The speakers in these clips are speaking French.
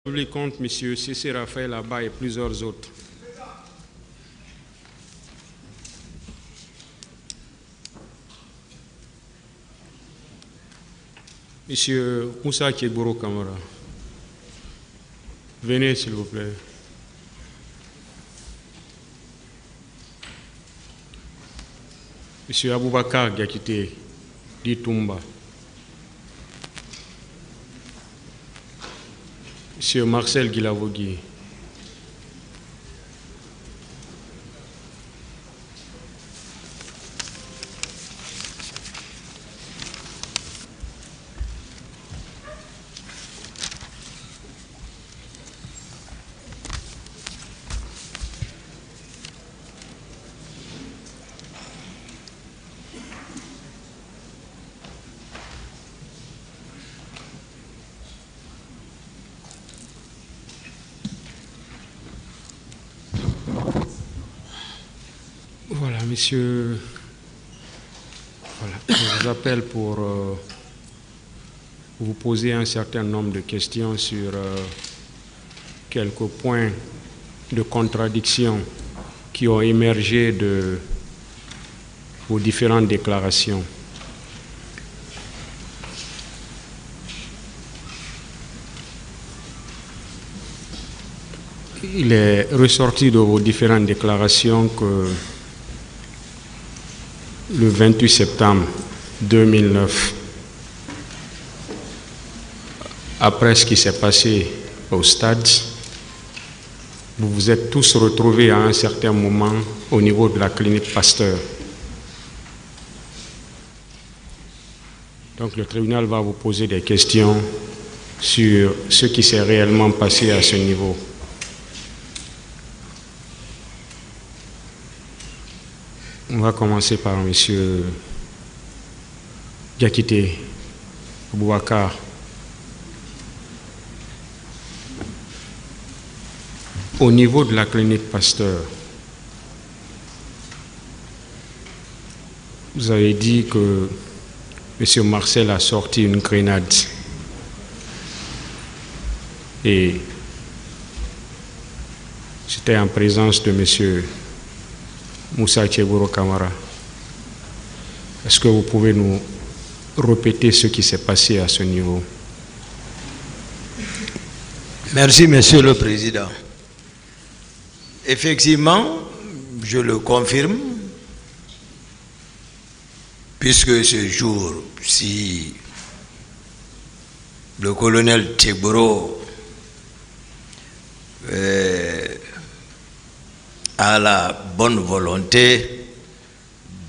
Public compte M. C.C. Raphaël Abba et plusieurs autres. Monsieur Moussa Kiegboro Kamara, venez s'il vous plaît. Monsieur Aboubakar Diakité, Ditumba. Monsieur Marcel Guilavogui. Voilà, monsieur, voilà, je vous appelle pour vous poser un certain nombre de questions sur quelques points de contradiction qui ont émergé de vos différentes déclarations. Il est ressorti de vos différentes déclarations que le 28 septembre 2009, après ce qui s'est passé au stade, vous vous êtes tous retrouvés à un certain moment au niveau de la clinique Pasteur. Donc le tribunal va vous poser des questions sur ce qui s'est réellement passé à ce niveau. On va commencer par M. Diakité Aboubakar. Au niveau de la clinique Pasteur, vous avez dit que M. Marcel a sorti une grenade et j'étais en présence de M. Moussa Kiegboro Kamara. Est-ce que vous pouvez nous répéter ce qui s'est passé à ce niveau? Merci, Monsieur le Président. Effectivement, je le confirme, puisque ce jour, si le colonel Kiegboro a la bonne volonté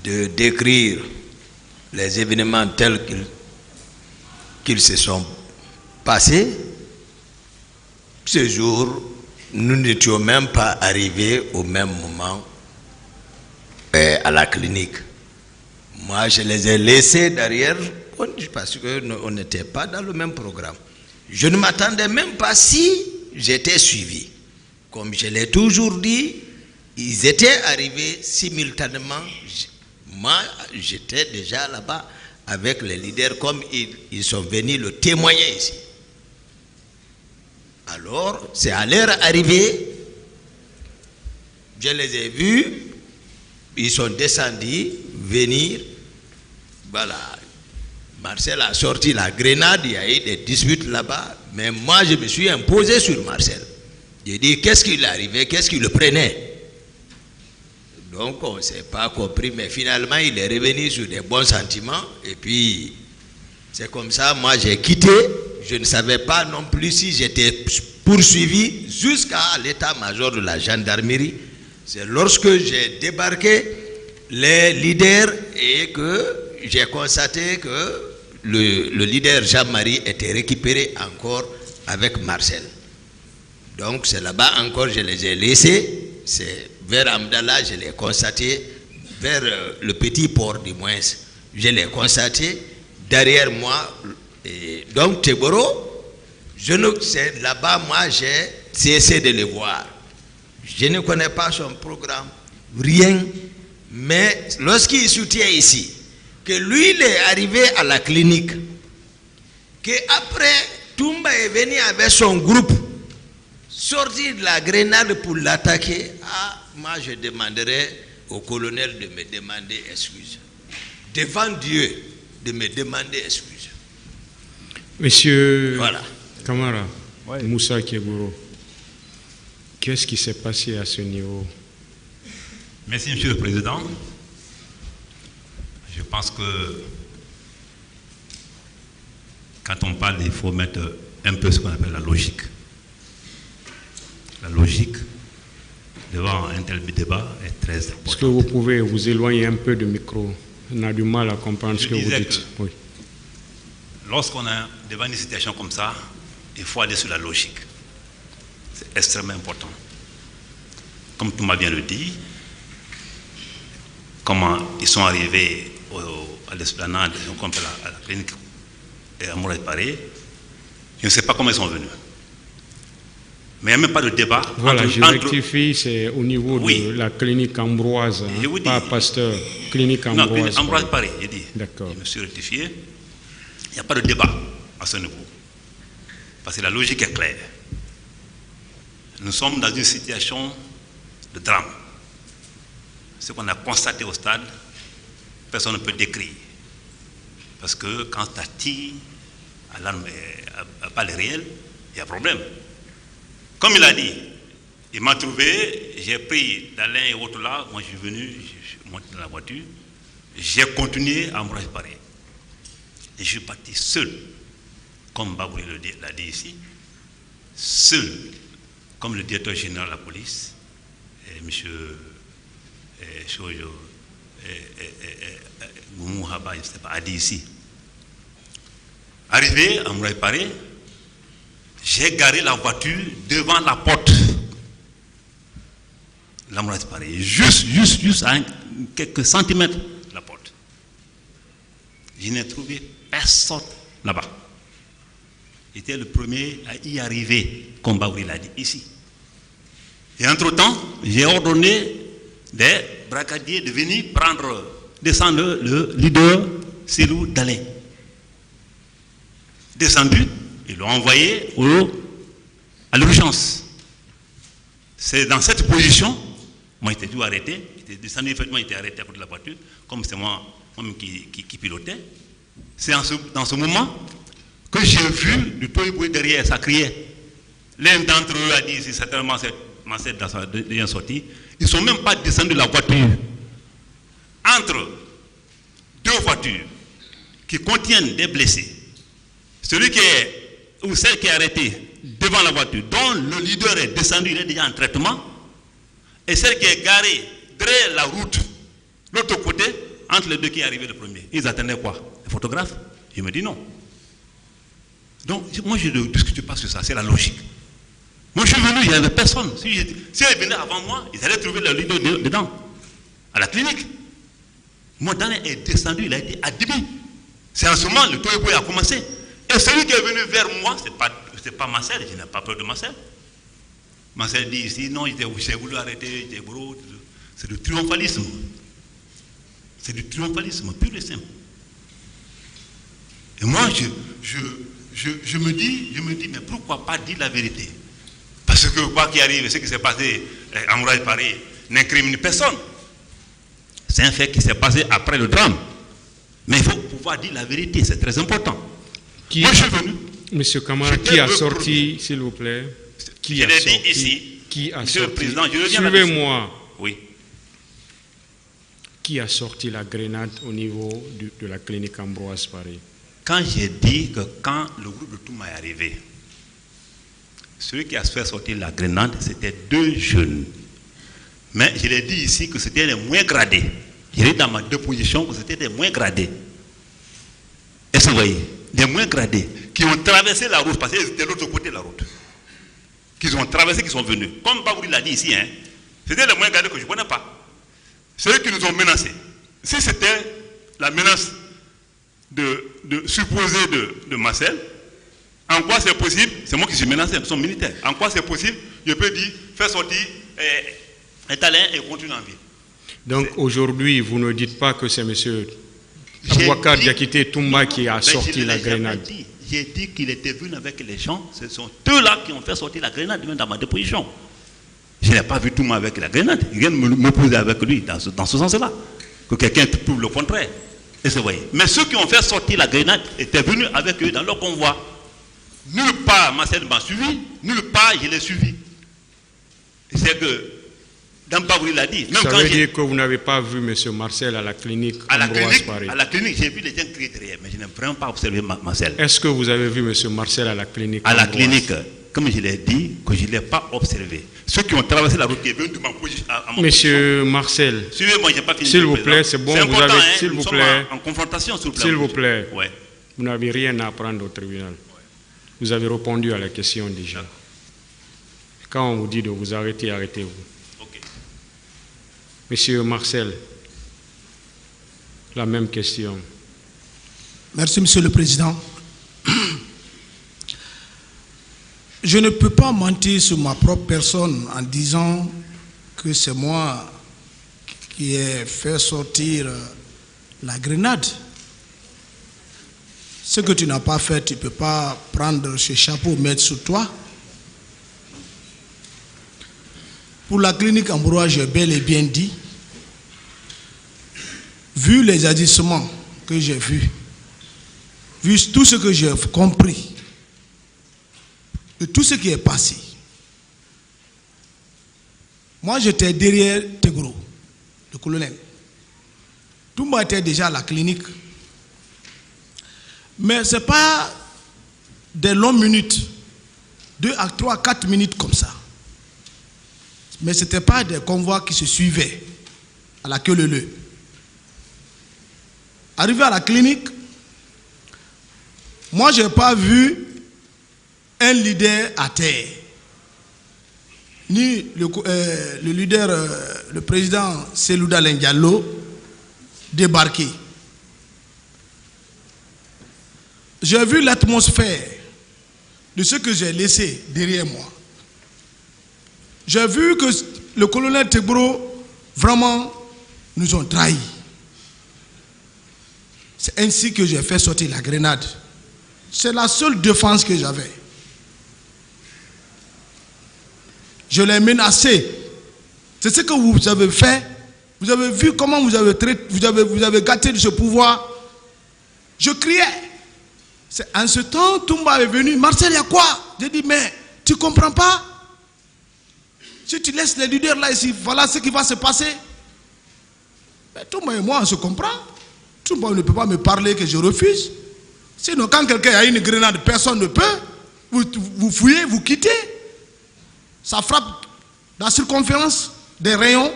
de décrire les événements tels qu'ils se sont passés, ce jour, nous n'étions même pas arrivés au même moment à la clinique. Moi, je les ai laissés derrière parce qu'on n'était pas dans le même programme. Je ne m'attendais même pas si j'étais suivi. Comme je l'ai toujours dit, ils étaient arrivés simultanément. Moi, j'étais déjà là-bas avec les leaders, comme ils sont venus le témoigner ici. Alors, c'est à leur arrivée, je les ai vus, ils sont descendus, venir. Voilà. Marcel a sorti la grenade, il y a eu des disputes là-bas, mais moi, je me suis imposé sur Marcel. J'ai dit, qu'est-ce qu'il arrivait, qu'est-ce qu'il le prenait? Donc on ne s'est pas compris, mais finalement il est revenu sur des bons sentiments et puis c'est comme ça, moi j'ai quitté, je ne savais pas non plus si j'étais poursuivi jusqu'à l'état-major de la gendarmerie. C'est lorsque j'ai débarqué les leaders et que j'ai constaté que le leader Jean-Marie était récupéré encore avec Marcel. Donc c'est là-bas encore je les ai laissés, c'est vers Amdallah, je l'ai constaté, vers le petit port du moins, je l'ai constaté, derrière moi, et donc Kiegboro, c'est là-bas, moi j'ai cessé de le voir. Je ne connais pas son programme, rien, mais lorsqu'il soutient ici, que lui il est arrivé à la clinique, qu'après Toumba est venu avec son groupe, sortir la grenade pour l'attaquer, moi je demanderais au colonel de me demander excuse. Devant Dieu, de me demander excuse. Monsieur Voilà. Kamara, Moussa Keguro, qu'est-ce qui s'est passé à ce niveau? Merci, Monsieur le Président. Je pense que quand on parle, il faut mettre un peu ce qu'on appelle la logique. La logique devant un tel débat est très importante. Est-ce que vous pouvez vous éloigner un peu du micro? On a du mal à comprendre ce que vous dites. Oui. Lorsqu'on est devant une situation comme ça, il faut aller sur la logique. C'est extrêmement important. Comme Thomas vient de le dire, comment ils sont arrivés à l'esplanade, à la clinique à Mouraï-Paré, je ne sais pas comment ils sont venus. Mais il n'y a même pas de débat. Voilà, je rectifie, c'est au niveau de la clinique Ambroise, pas Pasteur, clinique Ambroise. Non, clinique Ambroise-Paré, j'ai dit. D'accord. Je me suis rectifié. Il n'y a pas de débat à ce niveau. Parce que la logique est claire. Nous sommes dans une situation de drame. Ce qu'on a constaté au stade, personne ne peut décrire. Parce que quand tu tires à l'arme, à balles réelles, il y a problème. Comme il a dit, il m'a trouvé, j'ai pris dans l'un et l'autre là, moi je suis venu, je suis monté dans la voiture, j'ai continué à me réparer. Et je suis parti seul, comme Babouri l'a dit ici, seul, comme le directeur général de la police, M. Chojo, Goumou Haba, je ne sais pas, a dit ici. Arrivé à me réparer, j'ai garé la voiture devant la porte. La mourette pareil, juste à quelques centimètres de la porte. Je n'ai trouvé personne là-bas. J'étais le premier à y arriver, comme Baouri l'a dit ici. Et entre-temps, j'ai ordonné des brigadiers de venir descendre le leader Silou Dalin. Descendu, ils l'ont envoyé à l'urgence. C'est dans cette position, moi j'étais dû arrêter, j'étais descendu, effectivement, j'étais arrêté à côté de la voiture, comme c'est moi-même qui pilotais. C'est dans ce moment que j'ai vu du toit derrière, ça criait. L'un d'entre eux a dit, c'est certainement cette Mancette dans sa deuxième sortie, ils ne sont même pas descendus de la voiture. Entre deux voitures qui contiennent des blessés, celui qui est, ou celle qui est arrêtée devant la voiture, dont le leader est descendu, il est déjà en traitement, et celle qui est garée derrière la route, l'autre côté, entre les deux qui est arrivé le premier. Ils attendaient quoi? Les photographes? Je me dis non. Donc, moi je ne discute pas sur ça, c'est la logique. Moi je suis venu, il n'y avait personne. Si ils venaient avant moi, ils allaient trouver le leader dedans, à la clinique. Moi, Daniel est descendu, il a été admis. C'est en ce moment le toit a commencé. Et celui qui est venu vers moi, ce n'est pas Marcel, je n'ai pas peur de Marcel. Marcel dit ici, non, j'ai voulu arrêter, c'est du triomphalisme. C'est du triomphalisme, pur et simple. Et moi, je me dis, mais pourquoi pas dire la vérité? Parce que quoi qu'il arrive, ce qui s'est passé à Mouraï-Paré n'incrimine personne. C'est un fait qui s'est passé après le drame. Mais il faut pouvoir dire la vérité, c'est très important. Moi, je suis venu. Monsieur Kamara, qui a sorti, s'il vous plaît? Je l'ai dit ici. Qui a Monsieur sorti? le Président, je reviens. Suivez-moi. Oui. Qui a sorti la grenade au niveau de la clinique Ambroise Paré? Quand j'ai dit que quand le groupe de Touma est arrivé, celui qui a fait sortir la grenade, c'était deux jeunes. Mais je l'ai dit ici que c'était les moins gradés. J'ai dit dans ma déposition que c'était des moins gradés. Est-ce que vous voyez? Des moins gradés qui ont traversé la route, parce qu'ils étaient de l'autre côté de la route. Qu'ils ont traversé, qui sont venus. Comme Babouri l'a dit ici, c'était les moins gradés que je ne connais pas. Ceux qui nous ont menacés. Si c'était la menace supposée de Marcel, en quoi c'est possible? C'est moi qui suis menacé, ils sont militaires. En quoi c'est possible? Je peux dire, faire sortir un talent et continuer en vie. Donc aujourd'hui, vous ne dites pas que c'est M. Abouakar Diakité Toumba qui a sorti la grenade. j'ai dit qu'il était venu avec les gens. Ce sont eux-là qui ont fait sortir la grenade, même dans ma déposition. Je n'ai pas vu tout le monde avec la grenade. Il vient de m'opposer avec lui dans ce sens-là. Que quelqu'un prouve le contraire. Et c'est vrai. Mais ceux qui ont fait sortir la grenade étaient venus avec eux dans leur convoi. Nulle part Marcel m'a suivi, nulle part je l'ai suivi. C'est que, dans Baouri l'a dit. Même ça quand veut dire que vous n'avez pas vu M. Marcel à la clinique à la clinique, j'ai vu les gens crier derrière, mais je n'ai vraiment pas observé Marcel. Est-ce que vous avez vu M. Marcel à la clinique? À la clinique, comme je l'ai dit, que je ne l'ai pas observé. Ceux qui ont traversé la route qui est venue de ma position. Monsieur Marcel, suivez-moi, j'ai pas fini. S'il vous plaît, c'est bon, vous avez, s'il vous plaît, en confrontation, s'il vous plaît, ouais. Vous n'avez rien à apprendre au tribunal. Vous avez répondu à la question déjà. Quand on vous dit de vous arrêter, arrêtez-vous. Okay. Monsieur Marcel, la même question. Merci, Monsieur le Président. Je ne peux pas mentir sur ma propre personne en disant que c'est moi qui ai fait sortir la grenade. Ce que tu n'as pas fait, tu ne peux pas prendre ce chapeau, mettre sur toi. Pour la clinique Ambroise, j'ai bel et bien dit, vu les agissements que j'ai vus, vu tout ce que j'ai compris, de tout ce qui est passé, moi j'étais derrière Tegro, le colonel. Toumba était déjà à la clinique. Mais ce n'est pas des longues minutes, 2 à 3, 4 minutes comme ça. Mais ce n'était pas des convois qui se suivaient à la queue leu. Arrivé à la clinique, moi je n'ai pas vu un leader à terre, ni le leader, le président Selouda Lendialo, débarquer. J'ai vu l'atmosphère de ce que j'ai laissé derrière moi. J'ai vu que le colonel Tegbro vraiment nous ont trahis. C'est ainsi que j'ai fait sortir la grenade. C'est la seule défense que j'avais. Je l'ai menacé. C'est ce que vous avez fait. Vous avez vu comment vous avez gâté de ce pouvoir. Je criais. C'est en ce temps, Toumba est venu. Marcel, il y a quoi? J'ai dit, mais tu ne comprends pas? Si tu laisses les leaders là ici, voilà ce qui va se passer. Mais Toumba et moi, on se comprend. Toumba ne peut pas me parler que je refuse. Sinon, quand quelqu'un a une grenade, personne ne peut. Vous fouillez, vous quittez. Ça frappe la circonférence des rayons.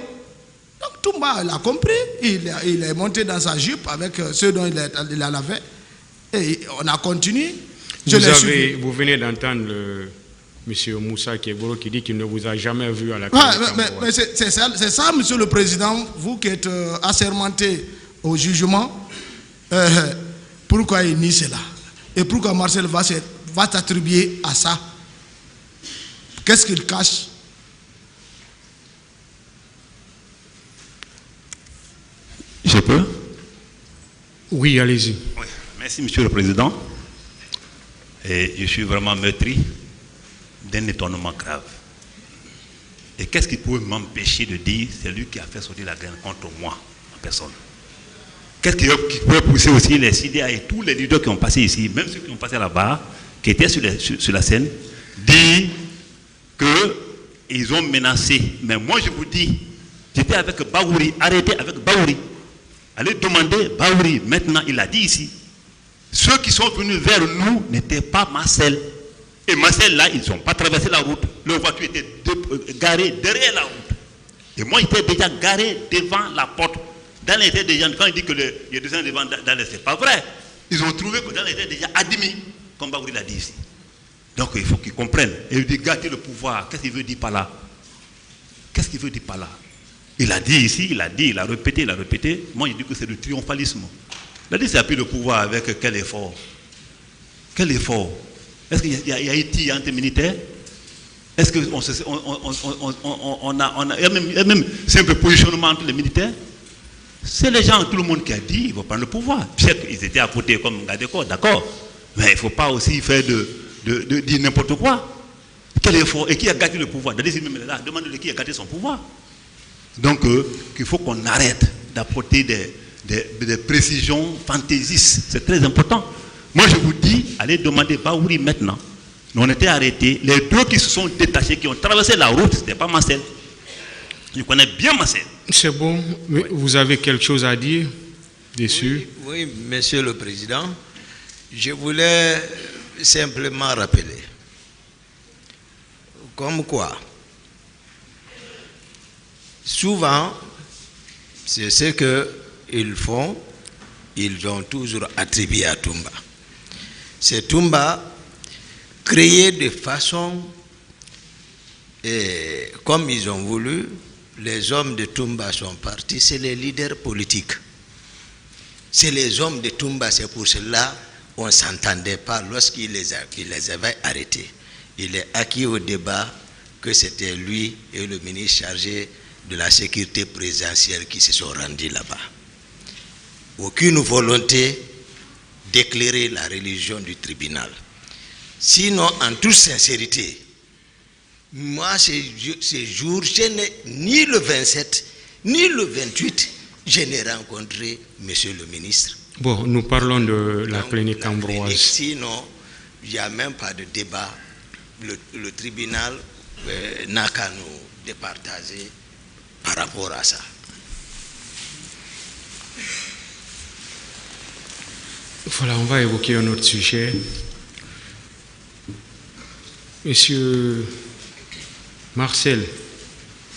Donc Toumba, il a compris. Il est monté dans sa jupe avec ceux dont il en avait. Et on a continué. Vous venez d'entendre M. Moussa Kegoro qui dit qu'il ne vous a jamais vu à la clinique. Mais c'est ça, Monsieur le Président, vous qui êtes assermenté au jugement, pourquoi il nie cela? Et pourquoi Marcel va t'attribuer à ça? Qu'est-ce qu'il cache? Je peux? Oui, allez-y. Oui. Merci, Monsieur le Président. Et je suis vraiment meurtri d'un étonnement grave. Et qu'est-ce qui pouvait m'empêcher de dire c'est lui qui a fait sortir la grenade contre moi, en personne? Qu'est-ce qui pouvait pousser aussi les CDA et tous les leaders qui ont passé ici, même ceux qui ont passé là-bas, qui étaient sur la scène, dire qu'ils ont menacé. Mais moi, je vous dis, j'étais avec Baouri, arrêté avec Baouri. Allez demander Baouri. Maintenant, il a dit ici. Ceux qui sont venus vers nous n'étaient pas Marcel. Et Marcel, là, ils n'ont pas traversé la route. Leur voiture était garée derrière la route. Et moi, j'étais déjà garé devant la porte. Dans les têtes des gens, quand il dit que il y a des gens devant, c'est pas vrai. Ils ont trouvé que dans les têtes déjà admis, comme Baouri l'a dit ici. Donc, il faut qu'ils comprennent. Et il dit gâter le pouvoir. Qu'est-ce qu'il veut dire par là? Qu'est-ce qu'il veut dire par là? Il a dit ici, il a répété. Moi, je dis que c'est du triomphalisme. Il a dit que c'est appris le pouvoir avec quel effort? Quel effort? Est-ce qu'il y a été anti-militaire? Est-ce qu'on a même simple positionnement entre les militaires? C'est les gens, tout le monde qui a dit, ils vont prendre le pouvoir. Ils étaient à côté comme Gadeko, d'accord. Mais il ne faut pas aussi faire de dire n'importe quoi. Quel effort? Et qui a gâté le pouvoir? Demande-le qui a gâté son pouvoir. Donc, il faut qu'on arrête d'apporter des précisions fantaisistes. C'est très important. Moi, je vous dis, allez demander Baouri maintenant. On était arrêtés. Les deux qui se sont détachés, qui ont traversé la route, ce n'était pas Marcel. Je connais bien Marcel. C'est bon. Mais vous avez quelque chose à dire dessus? Oui, Monsieur le Président. Je voulais simplement rappeler. Comme quoi, souvent, c'est ce qu'ils font, ils ont toujours attribué à Toumba. C'est Toumba créé de façon, comme ils ont voulu, les hommes de Toumba sont partis, c'est les leaders politiques. C'est les hommes de Toumba, c'est pour cela qu'on ne s'entendait pas lorsqu'il les avait arrêtés. Il est acquis au débat que c'était lui et le ministre chargé de la sécurité présidentielle qui se sont rendus là-bas. Aucune volonté d'éclairer la religion du tribunal. Sinon, en toute sincérité, moi, ces jours, je n'ai ni le 27, ni le 28, je n'ai rencontré monsieur le ministre. Bon, nous parlons de la Donc, clinique Ambroise. Sinon, il n'y a même pas de débat. Le tribunal n'a qu'à nous départager par rapport à ça. Voilà, on va évoquer un autre sujet. Monsieur Marcel,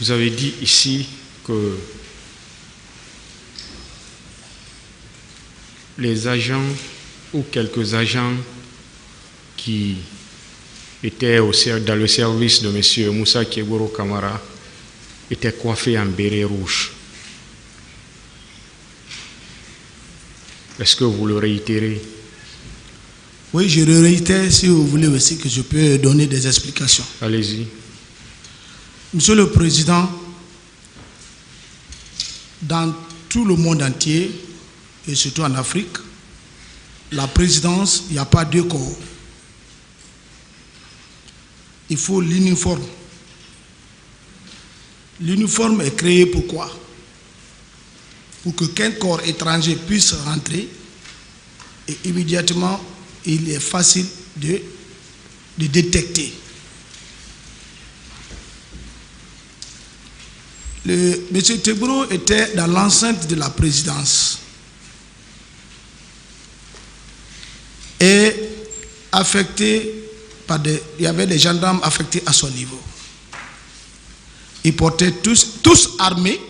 vous avez dit ici que les agents ou quelques agents qui étaient dans le service de M. Moussa Keboro Kamara étaient coiffés en béret rouge. Est-ce que vous le réitérez? Oui, je le réitère si vous voulez aussi que je peux donner des explications. Allez-y. Monsieur le Président, dans tout le monde entier, et surtout en Afrique, la présidence, il n'y a pas deux corps. Il faut l'uniforme. L'uniforme est créé pourquoi? Pour que qu'un corps étranger puisse rentrer et immédiatement il est facile de détecter. M. Tebro était dans l'enceinte de la présidence et affecté par il y avait des gendarmes affectés à son niveau. Ils portaient tous armés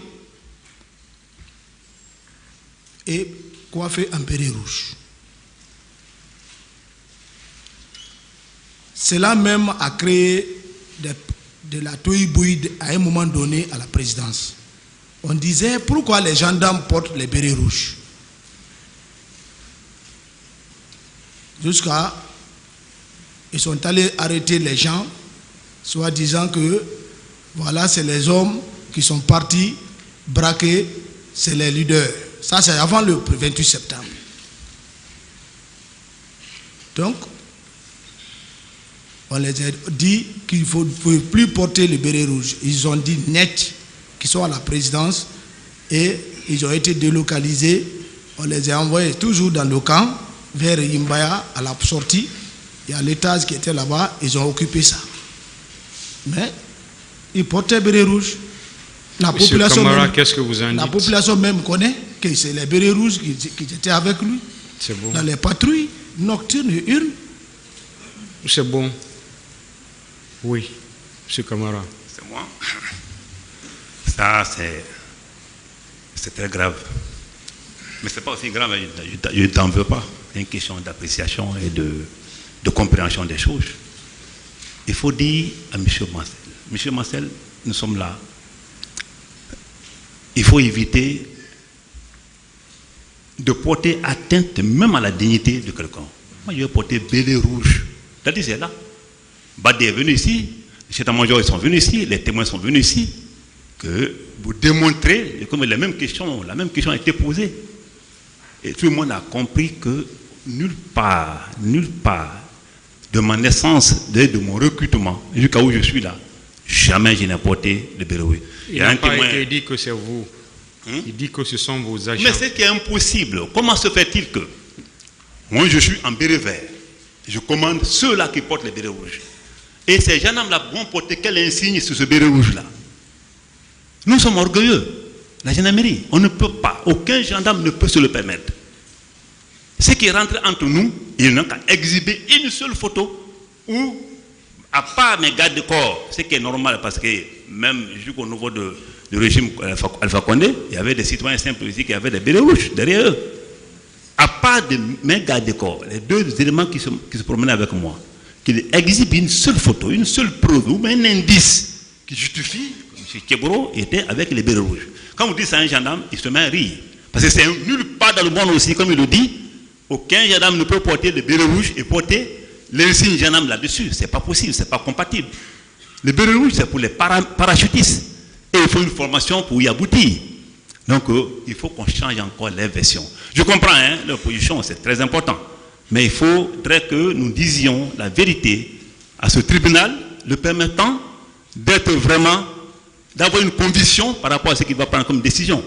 et coiffés en béret rouge. Cela même a créé de la tohu-bohu à un moment donné à la présidence. On disait pourquoi les gendarmes portent les bérets rouges. Jusqu'à ils sont allés arrêter les gens, soit disant que voilà, c'est les hommes qui sont partis braquer, c'est les leaders. Ça, c'est avant le 28 septembre. Donc, on les a dit qu'il ne faut plus porter le béret rouge. Ils ont dit net qu'ils sont à la présidence et ils ont été délocalisés. On les a envoyés toujours dans le camp, vers Yimbaya, à la sortie. Il y a l'étage qui était là-bas, ils ont occupé ça. Mais ils portaient le béret rouge. La population Kamara, qu'est-ce que vous en dites? La population même connaît que c'est les bérets rouges qui étaient avec lui. C'est bon. Dans les patrouilles nocturnes et urnes. C'est bon. Oui, M. Kamara. C'est moi. Ça, c'est très grave. Mais ce n'est pas aussi grave, je ne t'en veux pas. C'est une question d'appréciation et de compréhension des choses. Il faut dire à M. Marcel, M. Marcel, nous sommes là. Il faut éviter de porter atteinte même à la dignité de quelqu'un. Moi, je vais porter béret rouge. C'est-à-dire, c'est là. Badé est venu ici, les états-majors sont venus ici, les témoins sont venus ici, que vous démontrez, comme la même question a été posée. Et tout le monde a compris que nulle part, de ma naissance, de mon recrutement, jusqu'à où je suis là, jamais je n'ai porté le béret rouge. Il n'a pas été dit que c'est vous. Il dit que ce sont vos agents. Mais c'est qui est impossible. Comment se fait-il que moi je suis en béret vert, je commande ceux-là qui portent les bérets rouges. Et ces gendarmes-là vont porter quel insigne sur ce béret rouge-là? Nous sommes orgueilleux. La gendarmerie, on ne peut pas, aucun gendarme ne peut se le permettre. Ce qui rentre entre nous, il n'a qu'à exhiber une seule photo où, à part mes gardes de corps, ce qui est normal parce que même jusqu'au niveau du régime Alpha Condé, il y avait des citoyens simples ici qui avaient des bérets rouges derrière eux. À part de mes gardes de corps, les deux éléments qui se promenaient avec moi, qu'ils exhibent une seule photo, une seule preuve ou un indice qui justifie que M. Kebro était avec les bérets rouges. Quand vous dites ça à un gendarme, il se met à rire. Parce que c'est nulle part dans le monde aussi, comme il le dit, aucun gendarme ne peut porter le béret rouge et porter l'insigne gendarme là-dessus. C'est pas possible, c'est pas compatible. Le béret rouge, c'est pour les parachutistes. Et il faut une formation pour y aboutir. Donc, il faut qu'on change encore les versions. Je comprends, l'opposition, c'est très important. Mais il faudrait que nous disions la vérité à ce tribunal, le permettant d'être vraiment, d'avoir une conviction par rapport à ce qu'il va prendre comme décision.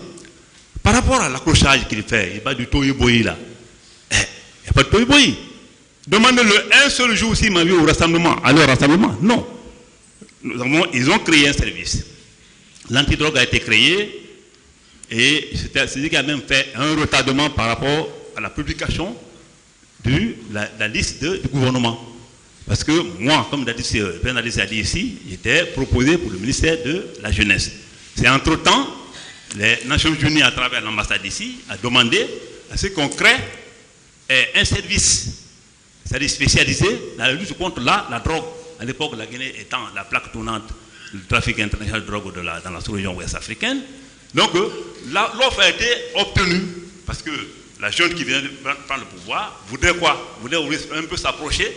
Par rapport à l'accrochage qu'il fait, il n'y a pas du toy-boy là. Il n'y a pas de toy-boy. Demandez-le un seul jour s'il m'a vu au rassemblement. À leur rassemblement, non. Ils ont créé un service. L'antidrogue a été créé et c'est lui qui a même fait un retardement par rapport à la publication de la liste du gouvernement. Parce que moi, comme le président a dit ici, j'étais proposé pour le ministère de la Jeunesse. C'est entre-temps, les Nations Unies, à travers l'ambassade ici, a demandé à ce qu'on crée un service spécialisé dans la lutte contre la drogue. À l'époque, la Guinée étant la plaque tournante du trafic international de drogue dans la sous-région ouest africaine. Donc, l'offre a été obtenue parce que la jeune qui vient de prendre le pouvoir voudrait quoi? Voudrait un peu s'approcher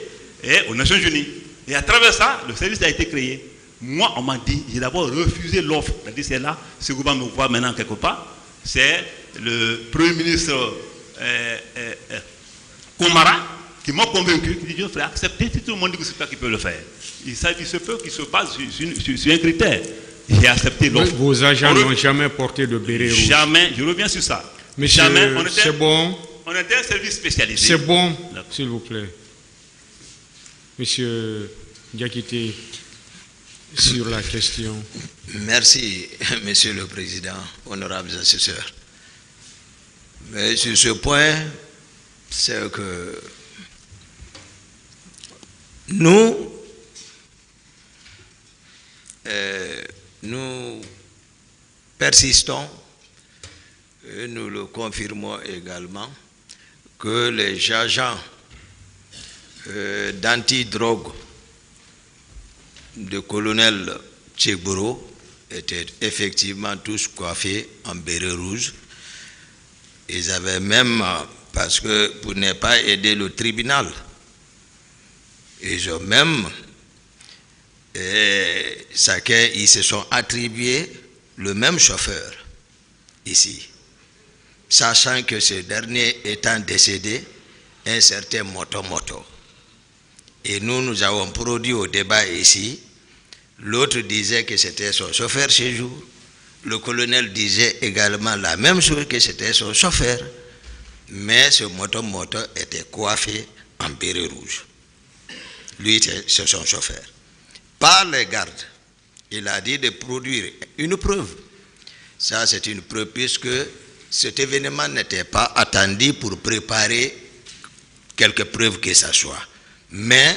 aux Nations Unies. Et à travers ça, le service a été créé. Moi, on m'a dit, j'ai d'abord refusé l'offre. C'est-à-dire, c'est là, ce gouvernement me voit maintenant quelque part. C'est le Premier ministre Komara qui m'a convaincu, qui dit, je ferai accepter si tout le monde dit que c'est toi qui peux le faire. Il se peut qu'il se base sur un critère. J'ai accepté l'offre. Vos agents n'ont jamais porté de béret rouge. Jamais, je reviens sur ça. Monsieur, c'est bon. On était un service spécialisé. C'est bon, s'il vous plaît. Monsieur Diakité, sur la question. Merci, Monsieur le Président, honorables assesseurs. Mais sur ce point, c'est que nous persistons, et nous le confirmons également, que les agents d'antidrogue de colonel Tchegboro étaient effectivement tous coiffés en béret rouge. Ils avaient même, parce que pour ne pas aider le tribunal, ils ont même, ils se sont attribués le même chauffeur ici, sachant que ce dernier étant décédé, un certain Moto. Et nous avons produit au débat ici, l'autre disait que c'était son chauffeur chez jour, le colonel disait également la même chose, que c'était son chauffeur, mais ce Moto était coiffé en béret rouge. Lui, c'est son chauffeur. Par les gardes, il a dit de produire une preuve. Ça, c'est une preuve puisque cet événement n'était pas attendu pour préparer quelque preuve que ce soit. Mais,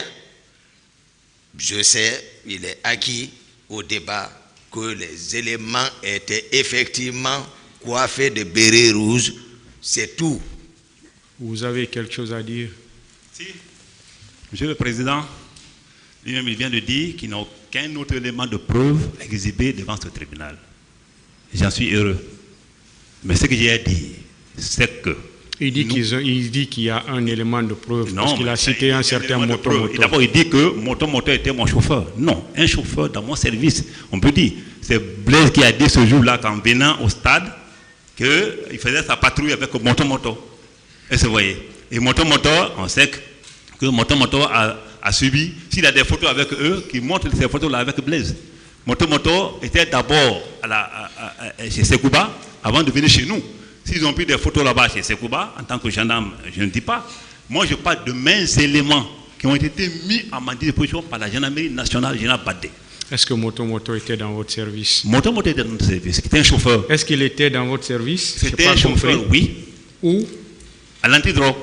je sais, il est acquis au débat que les éléments étaient effectivement coiffés de béret rouge. C'est tout. Vous avez quelque chose à dire? Si. Monsieur le Président, lui-même il vient de dire qu'il n'a aucun autre élément de preuve exhibé devant ce tribunal. J'en suis heureux. Mais ce que j'ai à dire, c'est que... Il dit qu'il y a un élément de preuve, non, parce qu'il a cité un certain Moto. D'abord, il dit que Moto était mon chauffeur. Non, un chauffeur dans mon service. On peut dire, c'est Blaise qui a dit ce jour-là, qu'en venant au stade, qu'il faisait sa patrouille avec Moto. Est-ce que vous voyez? Et Moto, on sait que Moto a subi, s'il a des photos avec eux, qui montrent ces photos-là avec Blaise. Moto était d'abord chez Sekouba avant de venir chez nous. S'ils ont pris des photos là-bas chez Sekouba, en tant que gendarme, je ne dis pas. Moi, je parle de mains éléments qui ont été mis à ma disposition par la gendarmerie nationale générale Badé. Est-ce que Moto était dans votre service? Moto était dans notre service. C'était un chauffeur. Est-ce qu'il était dans votre service? C'était un chauffeur, oui. Où? À l'antidrogue.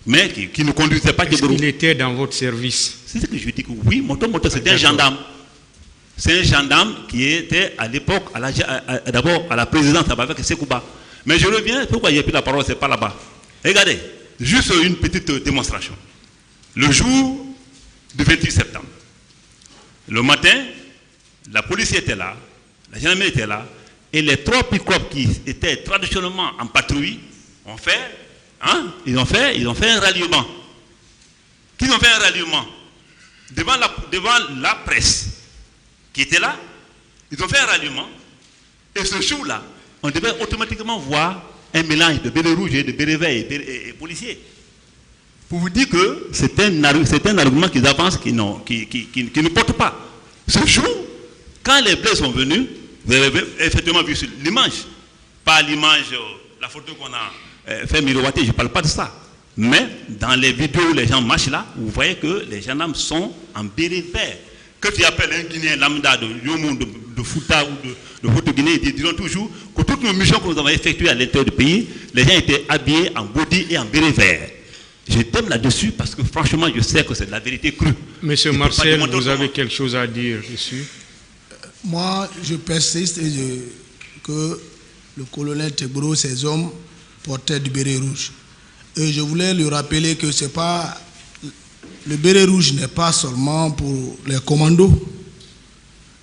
Mais qui ne conduisait pas de Est-ce qu'il était dans votre service? C'est ce que je dis que oui, Moto c'était un gendarme. C'est un gendarme qui était à l'époque, d'abord à la présidence avec Sekouba. Mais je reviens, pourquoi j'ai pris la parole, c'est pas là-bas. Regardez, juste une petite démonstration. Le jour du 28 septembre, le matin, la police était là, la gendarmerie était là, et les 3 pick-up qui étaient traditionnellement en patrouille ils ont fait un ralliement. Qu'ils ont fait un ralliement devant la presse qui était là. Ils ont fait un ralliement. Et ce jour-là, on devait automatiquement voir un mélange de bérets rouges et de bérets verts et policiers. Pour vous dire que c'est un argument qu'ils avancent qui ne porte pas. Ce jour, quand les blés sont venus, vous avez effectivement vu l'image. Pas l'image, la photo qu'on a fait miroiter, je ne parle pas de ça. Mais dans les vidéos où les gens marchent là, vous voyez que les gendarmes sont en béret vert. Que tu appelles un Guinéen lambda de Yomou, de Fouta ou de Haute-Guinée, ils diront toujours que toutes nos missions que nous avons effectuées à l'intérieur du pays, les gens étaient habillés en body et en béret vert. Je t'aime là-dessus parce que franchement, je sais que c'est de la vérité crue. Monsieur Marcel, vous avez quelque chose à dire dessus? Moi, je persiste que le colonel Tegboro, ses hommes portaient du béret rouge. Et je voulais lui rappeler que c'est pas... Le béret rouge n'est pas seulement pour les commandos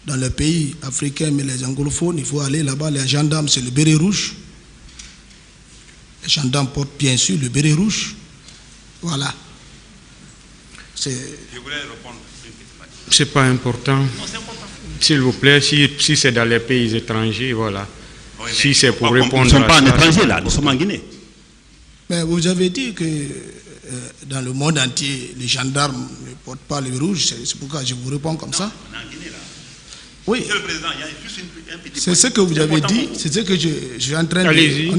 dans les pays africains, mais les anglophones, il faut aller là-bas, les gendarmes, c'est le béret rouge. Les gendarmes portent bien sûr le béret rouge. Voilà. Je voulais répondre. C'est pas important. Non, c'est important. S'il vous plaît, si c'est dans les pays étrangers, voilà. Oui, si c'est pour répondre. Nous ne sommes pas en étranger là, nous sommes en Guinée. Mais vous avez dit que dans le monde entier, les gendarmes ne portent pas le rouge, c'est pourquoi je vous réponds comme ça. On est en Guinée là. Oui. Monsieur le Président, il y a juste un petit c'est ce que vous avez dit, c'est ce que je suis en train de... Allez-y.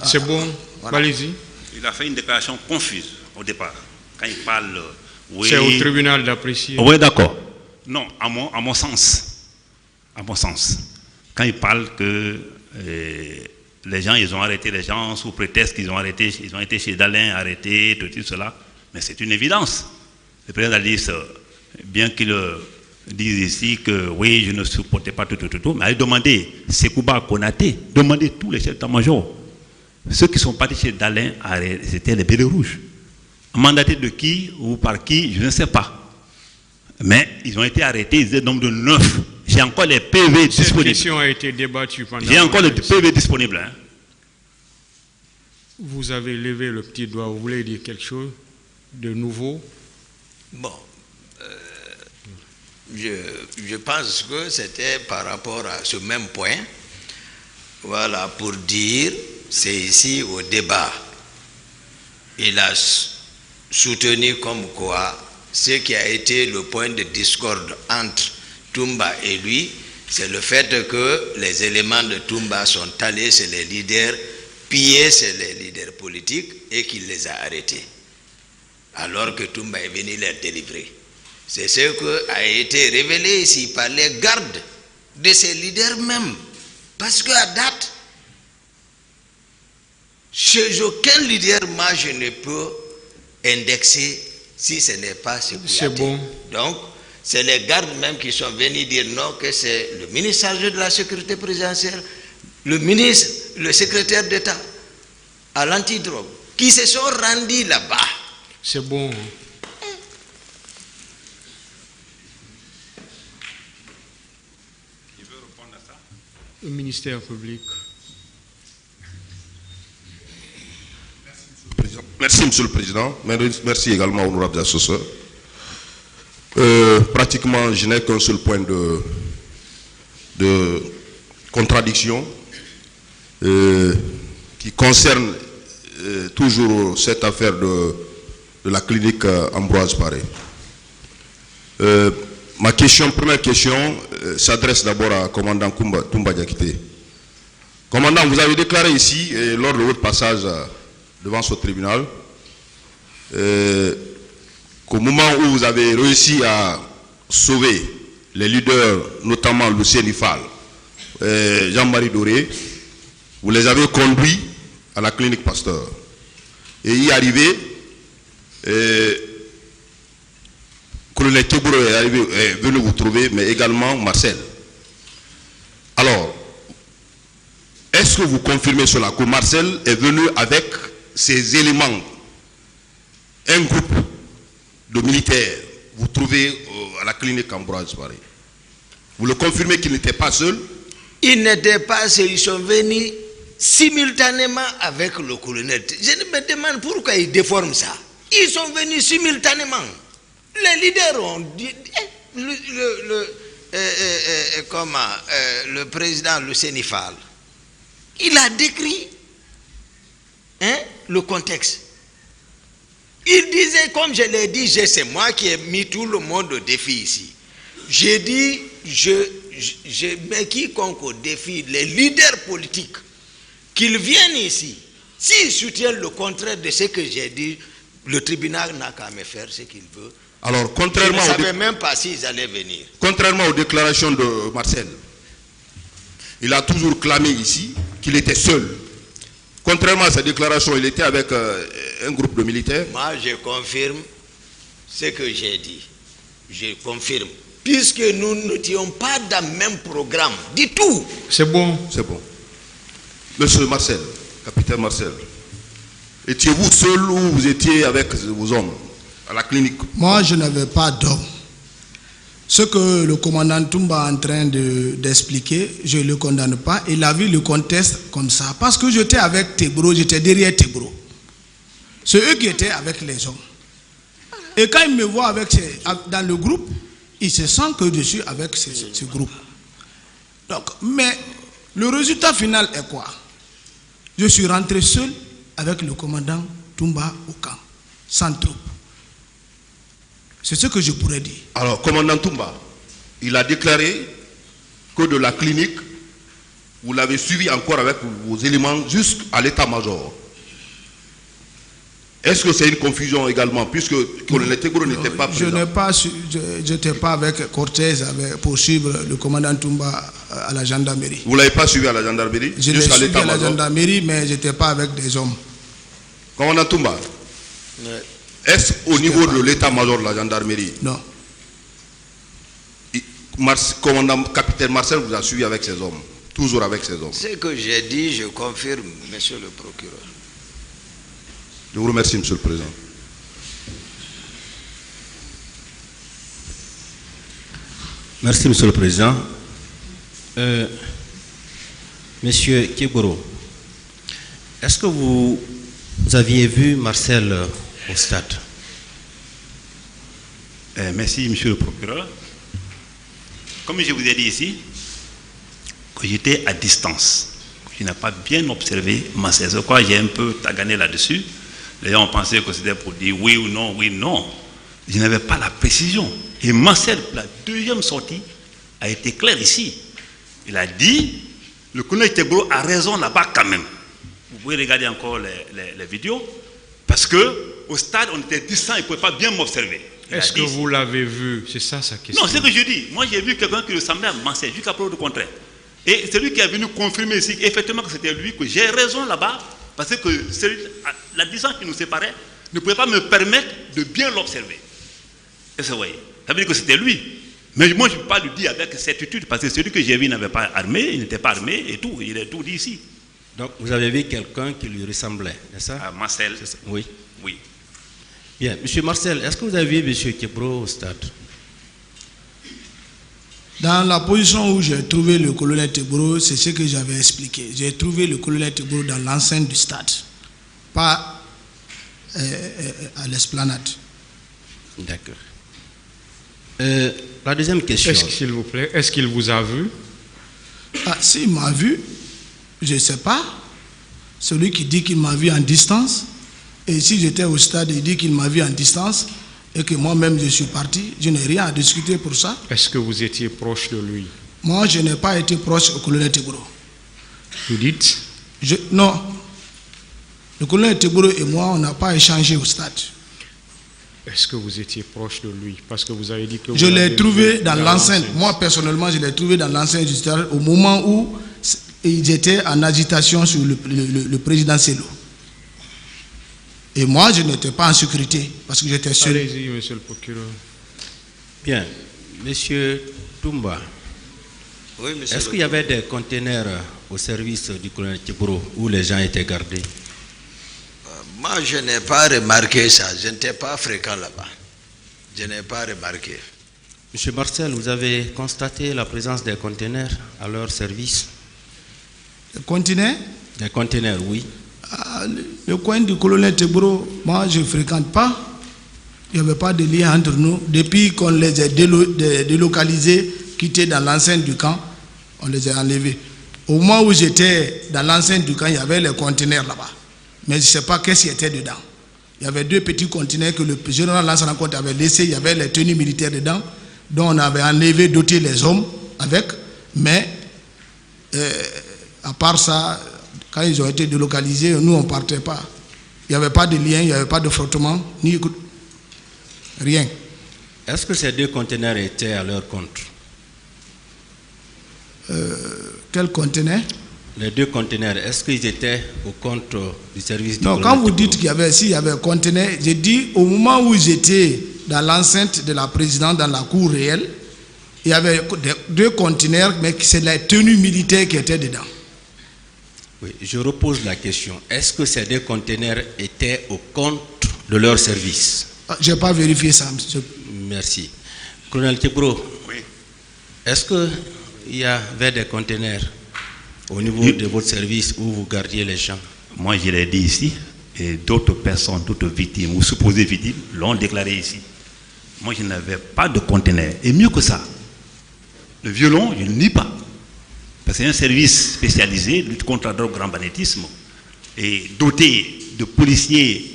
C'est bon, voilà. Allez-y. Il a fait une déclaration confuse au départ. Quand il parle... Oui, c'est au tribunal d'apprécier. Oui, d'accord. Non, à mon sens. À mon sens. Quand il parle que les gens, ils ont arrêté les gens sous prétexte qu'ils ont arrêté, ils ont été chez Dalin, arrêtés, tout cela. Mais c'est une évidence. Le président Alice, bien qu'il dise ici que oui, je ne supportais pas tout, mais allez demander Sekouba Konaté, demandez tous les chefs d'état-major. Ceux qui sont partis chez Dalin, c'était les bérets rouges. Mandatés de qui ou par qui, je ne sais pas. Mais ils ont été arrêtés, ils étaient nombre de 9. J'ai encore les PV disponibles. Cette question a été débattue pendant... J'ai encore les PV disponibles. Hein. Vous avez levé le petit doigt, vous voulez dire quelque chose de nouveau? Bon, je pense que c'était par rapport à ce même point. Voilà, pour dire, c'est ici au débat. Il a soutenu comme quoi ce qui a été le point de discorde entre Toumba et lui, c'est le fait que les éléments de Toumba sont allés chez les leaders, pillés chez les leaders politiques et qu'il les a arrêtés. Alors que Toumba est venu les délivrer. C'est ce qui a été révélé ici par les gardes de ces leaders même. Parce qu'à date, chez aucun leader, moi je ne peux indexer si ce n'est pas ce que c'est bon. Donc, c'est les gardes même qui sont venus dire non, que c'est le ministre chargé de la sécurité présidentielle, le ministre, le secrétaire d'État à l'antidrogue, qui se sont rendus là-bas. C'est bon. Qui veut répondre à ça? Le ministère public. Merci, Monsieur le Président. Merci également aux honorables assesseurs. Pratiquement, je n'ai qu'un seul point de contradiction qui concerne toujours cette affaire de la clinique Ambroise Paré. Ma première question, s'adresse d'abord à commandant Toumba Diakité. Commandant, vous avez déclaré ici, lors de votre passage devant ce tribunal, qu'au moment où vous avez réussi à sauver les leaders, notamment Lucien Ifal, Jean-Marie Doré, vous les avez conduits à la clinique Pasteur. Et y arrivé, colonel Kebouro est venu vous trouver, mais également Marcel. Alors, est-ce que vous confirmez cela, que Marcel est venu avec ses éléments, un groupe de militaires, vous trouvez à la clinique Ambroise Paré? Vous le confirmez qu'il n'était pas seul? Ils n'étaient pas seuls, ils sont venus simultanément avec le colonel. Je me demande pourquoi ils déforment ça. Ils sont venus simultanément. Les leaders ont dit, le président Lucien Ifal, il a décrit le contexte. Il disait, comme je l'ai dit, c'est moi qui ai mis tout le monde au défi ici. J'ai dit, je mets quiconque au défi, les leaders politiques, qu'ils viennent ici. S'ils soutiennent le contraire de ce que j'ai dit, le tribunal n'a qu'à me faire ce qu'il veut. Alors, contrairement je ne savais même pas s'ils allaient venir. Contrairement aux déclarations de Marcel, il a toujours clamé ici qu'il était seul. Contrairement à sa déclaration, il était avec un groupe de militaires. Moi, je confirme ce que j'ai dit. Je confirme. Puisque nous n'étions pas dans le même programme, du tout. C'est bon. C'est bon. Monsieur Marcel, capitaine Marcel, étiez-vous seul ou vous étiez avec vos hommes à la clinique? Moi, je n'avais pas d'homme. Ce que le commandant Toumba est en train d'expliquer, je ne le condamne pas. Il a vu le contexte comme ça. Parce que j'étais avec Tebro, j'étais derrière Tebro. C'est eux qui étaient avec les hommes. Et quand ils me voient dans le groupe, ils se sentent que je suis avec ce groupe. Donc, mais le résultat final est quoi? Je suis rentré seul avec le commandant Toumba au camp, sans troupe. C'est ce que je pourrais dire. Alors, commandant Toumba, il a déclaré que de la clinique, vous l'avez suivi encore avec vos éléments jusqu'à l'état-major. Est-ce que c'est une confusion également, puisque le Tegoro n'était pas présent? Je n'étais pas avec Cortez pour suivre le commandant Toumba à la gendarmerie. Vous ne l'avez pas suivi à la gendarmerie? Je l'ai suivi à la gendarmerie, mais je n'étais pas avec des hommes. Commandant Toumba, est-ce au niveau de l'état-major de la gendarmerie? Non. Commandant capitaine Marcel vous a suivi avec ses hommes, toujours avec ses hommes. Ce que j'ai dit, je confirme, monsieur le procureur. Je vous remercie, monsieur le président. Merci, monsieur le président. Monsieur Kebouro, est-ce que vous aviez vu Marcel au stade? Merci, monsieur le procureur. Comme je vous ai dit ici, que j'étais à distance, je n'ai pas bien observé Marcel. Je crois que j'ai un peu tagané là-dessus. Les gens ont pensé que c'était pour dire oui ou non, oui, non. Je n'avais pas la précision. Et Marcel, la deuxième sortie, a été claire ici. Il a dit, le colonel Kebouro a raison là-bas quand même. Vous pouvez regarder encore les vidéos, parce qu'au stade, on était distants, il ne pouvait pas bien m'observer. Est-ce que vous l'avez vu? C'est ça sa question. Non, c'est ce que je dis. Moi, j'ai vu quelqu'un qui ressemblait à Marcel, jusqu'à preuve du contraire. Et c'est lui qui est venu confirmer ici, effectivement, que c'était lui, que j'ai raison là-bas, parce que la distance qui nous séparait ne pouvait pas me permettre de bien l'observer. Est-ce que vous voyez? Ça veut dire que c'était lui. Mais moi, je ne peux pas le dire avec certitude, parce que celui que j'ai vu n'avait pas armé, il n'était pas armé et tout. Il a tout dit ici. Donc, vous avez vu quelqu'un qui lui ressemblait, n'est-ce ça? Marcel. Oui. Oui. Bien. Monsieur Marcel, est-ce que vous avez vu monsieur Kebouro au stade? Dans la position où j'ai trouvé le colonel Kebouro, c'est ce que j'avais expliqué. J'ai trouvé le colonel Kebouro dans l'enceinte du stade, pas à l'esplanade. D'accord. La deuxième question. S'il vous plaît, est-ce qu'il vous a vu? Ah, s'il m'a vu, je ne sais pas. celui qui dit qu'il m'a vu en distance. Et si j'étais au stade, il dit qu'il m'a vu en distance et que moi-même je suis parti, je n'ai rien à discuter pour ça. Est-ce que vous étiez proche de lui? Moi, je n'ai pas été proche au colonel Teboro. Vous dites? Non. Le colonel Teboro et moi, on n'a pas échangé au stade. Est-ce que vous étiez proche de lui? Parce que vous avez dit que... Je l'ai trouvé dans l'enceinte. Moi, personnellement, je l'ai trouvé dans l'enceinte judiciaire au moment où ils étaient en agitation sur le président Sello. Et moi, je n'étais pas en sécurité parce que j'étais seul. Allez-y, monsieur le procureur. Bien. Monsieur Toumba, Oui, monsieur. est-ce qu'il y avait des conteneurs au service du colonel Teboro où les gens étaient gardés? Moi, je n'ai pas remarqué ça. Je n'étais pas fréquent là-bas. Je n'ai pas remarqué. Monsieur Marcel, vous avez constaté la présence des conteneurs à leur service? Le continent, Des conteneurs, oui. le coin du colonel Teboro, moi, je ne fréquente pas. Il n'y avait pas de lien entre nous. Depuis qu'on les a délocalisés, quittés dans l'enceinte du camp, on les a enlevés. Au moment où j'étais dans l'enceinte du camp, il y avait les conteneurs là-bas. Mais je ne sais pas qu'est-ce qui était dedans. Il y avait 2 petits conteneurs que le général Lansana Conte avait laissés. Il y avait les tenues militaires dedans, dont on avait enlevé, doté les hommes avec. Mais, à part ça, quand ils ont été délocalisés, nous, on ne partait pas. Il n'y avait pas de lien, il n'y avait pas de frottement, ni rien. Est-ce que ces 2 conteneurs étaient à leur compte? Quel conteneur? Les 2 conteneurs, est-ce qu'ils étaient au compte du service du Non, colonel quand vous Teboro? dites s'il y avait un conteneur, j'ai dit au moment où j'étais dans l'enceinte de la présidente, dans la cour réelle, il y avait 2 conteneurs, mais c'est la tenue militaire qui était dedans. Oui, je repose la question. Est-ce que ces 2 conteneurs étaient au compte de leur service? Je n'ai pas vérifié ça, monsieur. Merci. Colonel Teboro, Oui. est-ce qu'il y avait des conteneurs au niveau de votre service où vous gardiez les gens? Moi, je l'ai dit ici, et d'autres personnes, d'autres victimes ou supposées victimes l'ont déclaré ici. Moi, je n'avais pas de conteneur. Et mieux que ça, le violon, je ne nie pas. Parce que c'est un service spécialisé, lutte contre la drogue, grand banditisme, et doté de policiers,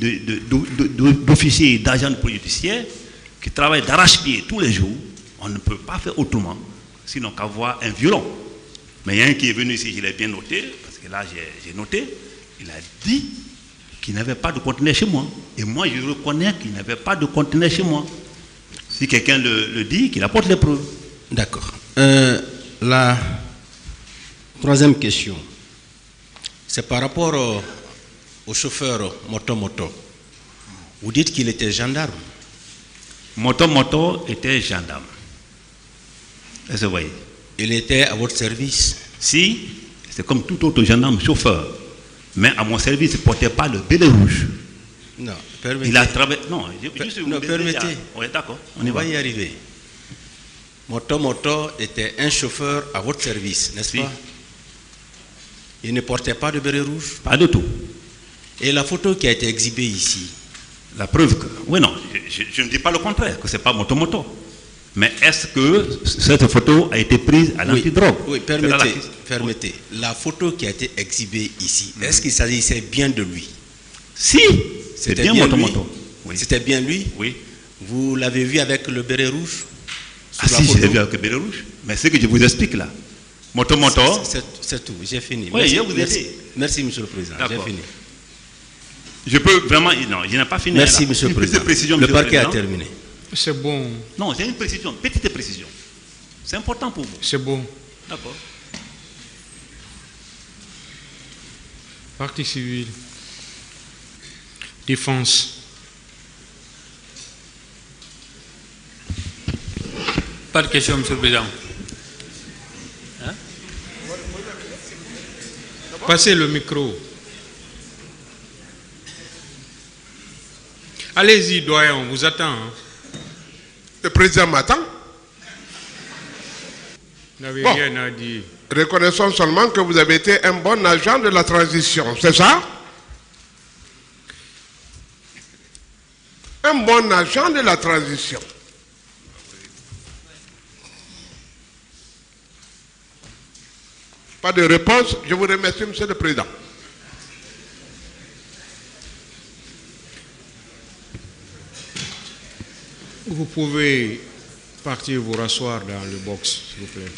d'officiers et d'agents de police judiciaire qui travaillent d'arrache-pied tous les jours. On ne peut pas faire autrement, sinon qu'avoir un violon. Mais il y a un qui est venu ici, je l'ai bien noté, parce que là j'ai noté, il a dit qu'il n'avait pas de conteneur chez moi. Et moi je reconnais qu'il n'avait pas de conteneur chez moi. Si quelqu'un le dit, qu'il apporte les preuves. D'accord. La troisième question, c'est par rapport au chauffeur moto-moto. Vous dites qu'il était gendarme. Moto était gendarme. Est-ce que vous voyez? Il était à votre service. Si, c'est comme tout autre gendarme chauffeur. Mais à mon service, il ne portait pas le béret rouge. Non, permettez. Il a travaillé. Non, permettez. Oui, d'accord. On va y arriver. Moto était un chauffeur à votre service, n'est-ce pas? Il ne portait pas de béret rouge? Pas du tout. Et la photo qui a été exhibée ici? La preuve que... Oui, non, je ne dis pas le contraire, que ce n'est pas moto. Mais est-ce que cette photo a été prise à l'antidrogue? Oui, permettez. La photo qui a été exhibée ici, est-ce qu'il s'agissait bien de lui? Si, c'est bien moto. Oui. C'était bien lui? Oui. Vous l'avez vu avec le béret rouge? Ah si, je l'ai vu avec le béret rouge. Mais ce que je vous explique là, moto. C'est tout, j'ai fini. Oui, je vous ai dit. Merci, monsieur le président, j'ai fini. Je peux vraiment... Non, je n'ai pas fini. Merci, monsieur le président. Le parquet a terminé. C'est bon. Non, j'ai une précision, petite précision. C'est important pour vous. C'est bon. D'accord. Partie civile. Défense. Pas de question, monsieur le président. Hein? Passez le micro. Allez-y, doyen, on vous attend. Hein. Le président m'attend. Vous n'avez rien à dire. Reconnaissons seulement que vous avez été un bon agent de la transition, c'est ça? Un bon agent de la transition. Pas de réponse. Je vous remercie, monsieur le président. Vous pouvez partir vous rasseoir dans le box, s'il vous plaît.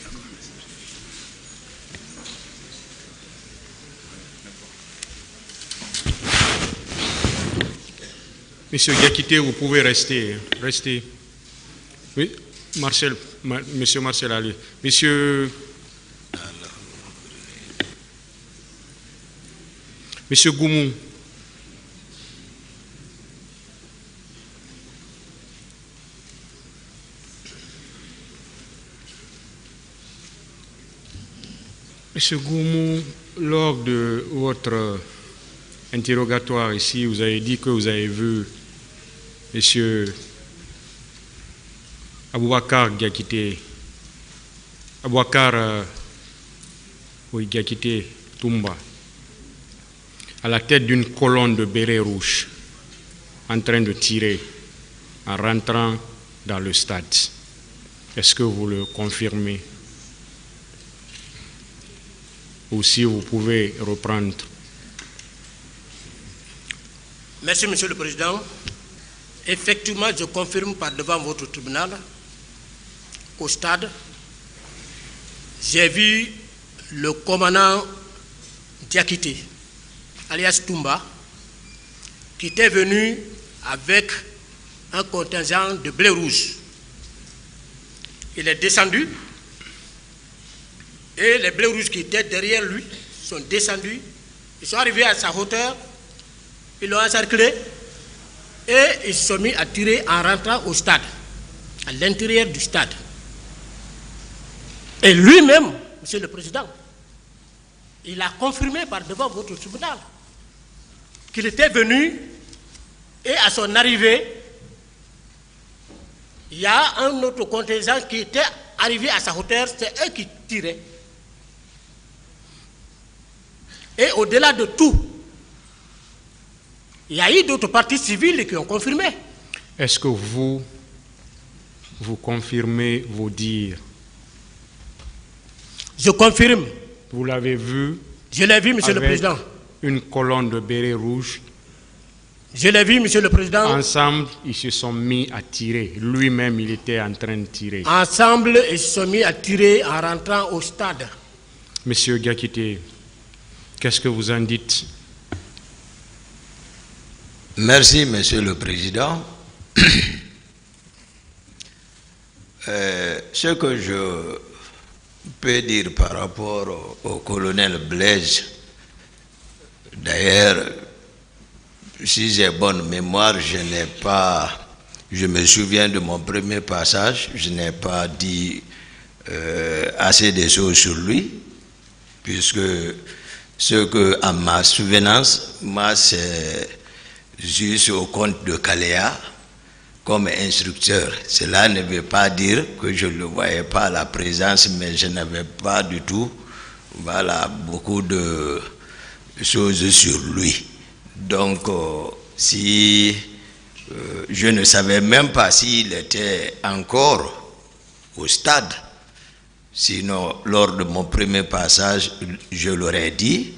Monsieur Diakité, vous pouvez rester. Restez. Oui, Marcel, Monsieur Marcel Ali. Monsieur Goumou. Monsieur Goumou, lors de votre interrogatoire ici, vous avez dit que vous avez vu Monsieur Aboubakar Diakité, Diakité Toumba, à la tête d'une colonne de bérets rouges, en train de tirer en rentrant dans le stade. Est-ce que vous le confirmez? Ou si vous pouvez reprendre. Merci, Monsieur le Président. Effectivement, je confirme par devant votre tribunal qu'au stade, j'ai vu le commandant Diakité, alias Toumba, qui était venu avec un contingent de blé rouge. Il est descendu et les blés rouges qui étaient derrière lui sont descendus. Ils sont arrivés à sa hauteur, ils l'ont encerclé et ils se sont mis à tirer en rentrant au stade, à l'intérieur du stade. Et lui-même, Monsieur le Président, il a confirmé par devant votre tribunal qu'il était venu et à son arrivée, il y a un autre contingent qui était arrivé à sa hauteur, c'est eux qui tiraient. Et au-delà de tout, il y a eu d'autres parties civiles qui ont confirmé. Est-ce que vous confirmez vos dires? Je confirme. Vous l'avez vu? Je l'ai vu, Monsieur le Président. Une colonne de bérets rouges. Je l'ai vu, Monsieur le Président. Ensemble, ils se sont mis à tirer. Lui-même, il était en train de tirer. Ensemble, ils se sont mis à tirer en rentrant au stade. Monsieur Diakité, qu'est-ce que vous en dites? Merci, Monsieur le Président. Ce que je peux dire par rapport au colonel Blaise, d'ailleurs, si j'ai bonne mémoire, je me souviens de mon premier passage, je n'ai pas dit assez de choses sur lui, puisque ce que, à ma souvenance, moi, c'est juste au compte de Caléa comme instructeur. Cela ne veut pas dire que je ne le voyais pas à la présence, mais je n'avais pas du tout, beaucoup de choses sur lui. Donc, je ne savais même pas s'il était encore au stade. Sinon, lors de mon premier passage, je l'aurais dit.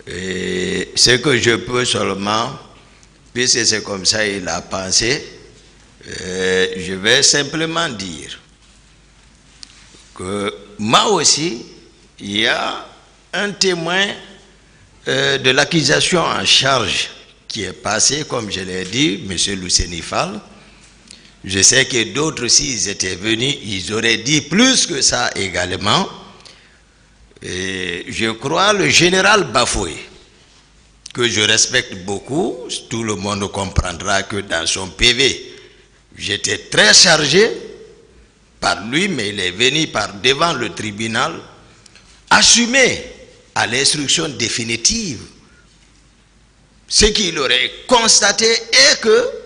Et ce que je peux seulement, puisque c'est comme ça il a pensé, je vais simplement dire que moi aussi, il y a un témoin de l'accusation en charge qui est passé, comme je l'ai dit, M. Lucénifal. Je sais que d'autres, s'ils étaient venus, ils auraient dit plus que ça également. Et je crois le général Bafoué, que je respecte beaucoup, tout le monde comprendra que dans son PV, j'étais très chargé par lui, mais il est venu par devant le tribunal, assumer à l'instruction définitive ce qu'il aurait constaté et que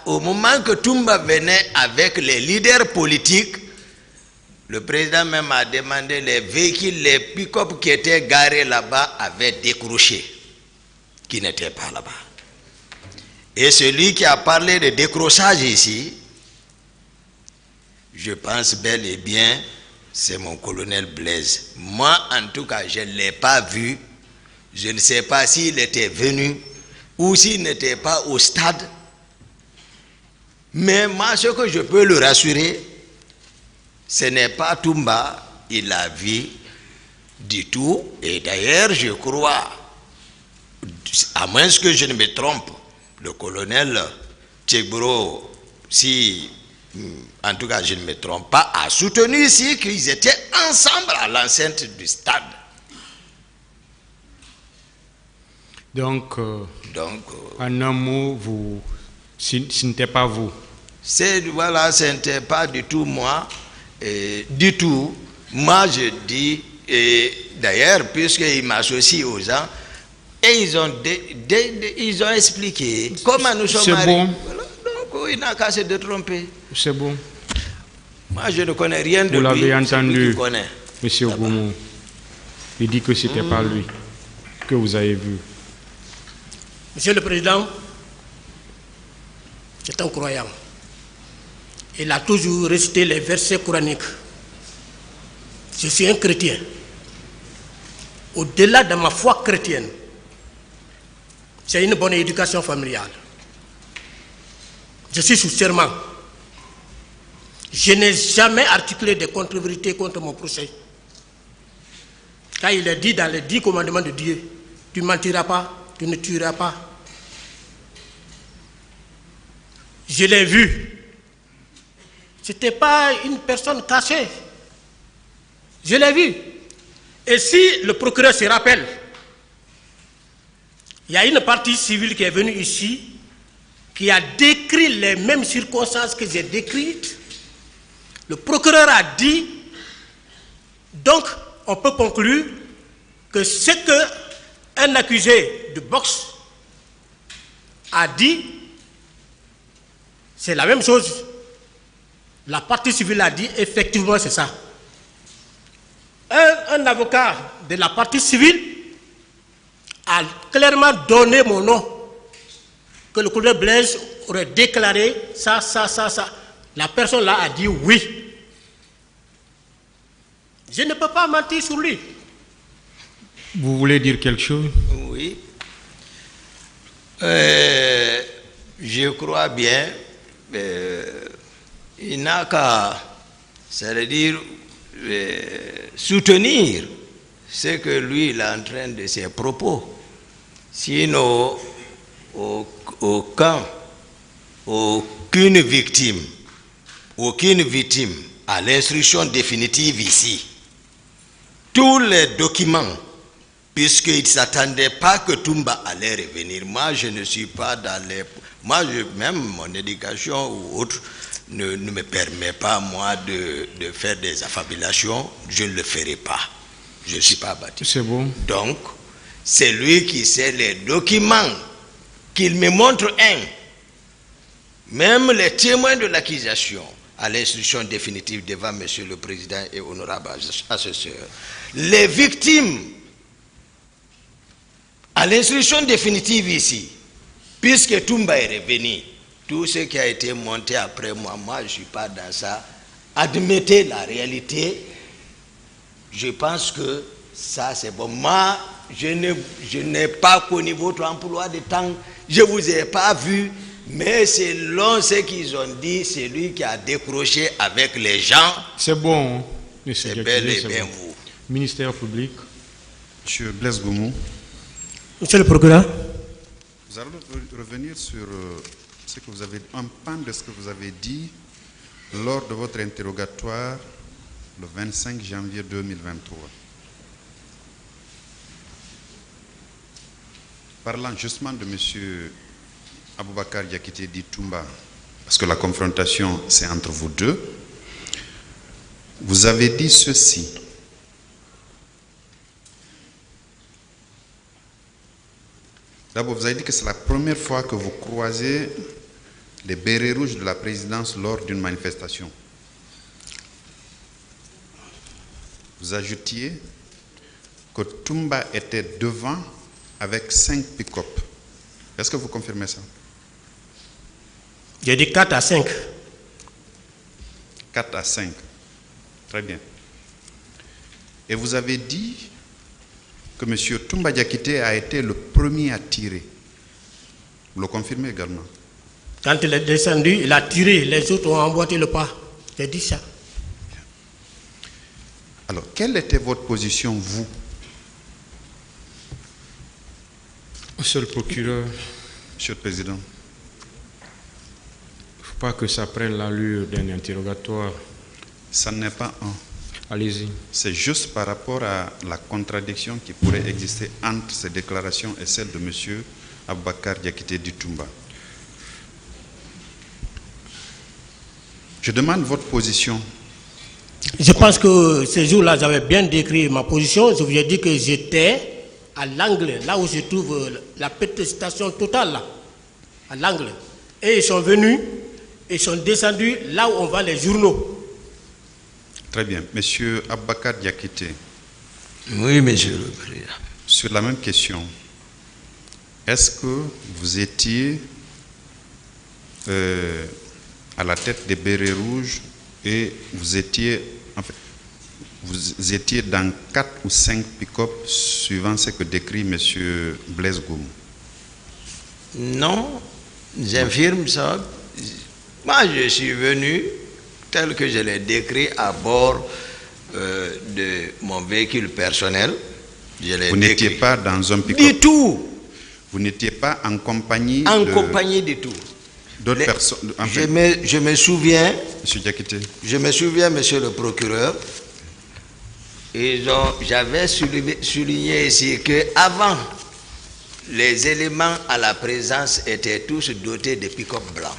au moment que Toumba venait avec les leaders politiques, le président même a demandé les véhicules, les pick-up qui étaient garés là-bas avaient décroché, qui n'étaient pas là-bas. Et celui qui a parlé de décrochage ici, je pense bel et bien, c'est mon colonel Blaise. Moi, en tout cas, je ne l'ai pas vu. Je ne sais pas s'il était venu ou s'il n'était pas au stade. Mais moi, ce que je peux le rassurer, ce n'est pas Toumba, il a vu du tout. Et d'ailleurs, je crois, à moins que je ne me trompe, le colonel Tchegbro, si, en tout cas je ne me trompe pas, a soutenu ici qu'ils étaient ensemble à l'enceinte du stade. Donc, en un mot, ce n'était pas vous. Voilà, ce n'était pas du tout moi, du tout. Moi, je dis, et d'ailleurs, puisqu'il m'associe aux gens, et ils ont expliqué comment nous sommes arrivés. Bon. Voilà, donc, il n'a qu'à se tromper. C'est bon. Moi, je ne connais rien de lui. Vous l'avez entendu, Monsieur Goumou. Il dit que ce n'était pas lui que vous avez vu. Monsieur le Président, c'est un croyant. Il a toujours récité les versets coraniques. Je suis un chrétien. Au-delà de ma foi chrétienne, c'est une bonne éducation familiale. Je suis sous serment. Je n'ai jamais articulé des contre-vérités contre mon procès. Car il est dit dans les 10 commandements de Dieu, tu ne mentiras pas, tu ne tueras pas. Je l'ai vu. Ce n'était pas une personne cachée. Je l'ai vu. Et si le procureur se rappelle, il y a une partie civile qui est venue ici, qui a décrit les mêmes circonstances que j'ai décrites. Le procureur a dit, donc on peut conclure que ce qu'un accusé de boxe a dit, c'est la même chose. La partie civile a dit, effectivement, c'est ça. Un avocat de la partie civile a clairement donné mon nom, que le colonel Blaise aurait déclaré ça. La personne là a dit oui. Je ne peux pas mentir sur lui. Vous voulez dire quelque chose? Oui. Je crois bien, il n'a qu'à, c'est-à-dire, soutenir ce que lui il est en train de ses propos. Sinon, aucune victime à l'instruction définitive ici. Tous les documents, puisqu'il ne s'attendait pas que Toumba allait revenir. Moi, je ne suis pas dans les... Même mon éducation ou autre ne me permet pas, moi, de faire des affabulations. Je ne le ferai pas. Je ne suis pas bâti. C'est bon. Donc, c'est lui qui sait les documents, qu'il me montre un. Même les témoins de l'accusation, à l'instruction définitive devant Monsieur le Président et honorable assesseur, les victimes, à l'instruction définitive ici, puisque Toumba est revenu, tout ce qui a été monté après moi, je ne suis pas dans ça. Admettez la réalité. Je pense que ça c'est bon. Moi, je n'ai pas connu votre emploi de temps. Je ne vous ai pas vu. Mais selon ce qu'ils ont dit, c'est lui qui a décroché avec les gens. C'est bon, c'est bel et bien bon. Vous. Ministère public. Monsieur Blaise Goumou. Monsieur le procureur. Vous allez revenir sur ce que vous avez, un pan de ce que vous avez dit lors de votre interrogatoire le 25 janvier 2023. Parlant justement de monsieur Aboubakar Diakité dit Toumba, parce que la confrontation c'est entre vous deux, vous avez dit ceci. D'abord, vous avez dit que c'est la première fois que vous croisez les bérets rouges de la présidence lors d'une manifestation. Vous ajoutiez que Toumba était devant avec 5 pick-up. Est-ce que vous confirmez ça? J'ai dit 4 à 5. 4 à 5. Très bien. Et vous avez dit que M. Toumba Diakité a été le premier à tirer. Vous le confirmez également? Quand il est descendu, il a tiré, les autres ont emboîté le pas. J'ai dit ça. Alors, quelle était votre position, vous? Monsieur le procureur, Monsieur le Président. il ne faut pas que ça prenne l'allure d'un interrogatoire. Ça n'est pas un. Allez-y. C'est juste par rapport à la contradiction qui pourrait exister entre ces déclarations et celles de M. Aboubakar Diakité Ditumba. Je demande votre position. Je pense que ces jours-là, j'avais bien décrit ma position. Je vous ai dit que j'étais à l'angle, là où se trouve la petite station totale, là, à l'angle. Et ils sont venus, ils sont descendus là où on vend les journaux. Très bien. Monsieur Aboubakar Diakité. Oui, monsieur le président. Sur la même question, est-ce que vous étiez à la tête des bérets rouges et vous étiez dans 4 ou 5 pick-up suivant ce que décrit M. Blaise Goum? Non, j'infirme ça. Moi, je suis venu, tel que je l'ai décrit, à bord de mon véhicule personnel. Vous n'étiez pas dans un pick-up? Du tout. Vous n'étiez pas en compagnie compagnie du tout. D'autres personnes? Enfin, je me souviens, Monsieur Diakité. Je me souviens, monsieur le procureur, j'avais souligné ici qu'avant, les éléments à la présence étaient tous dotés de pick-up blancs.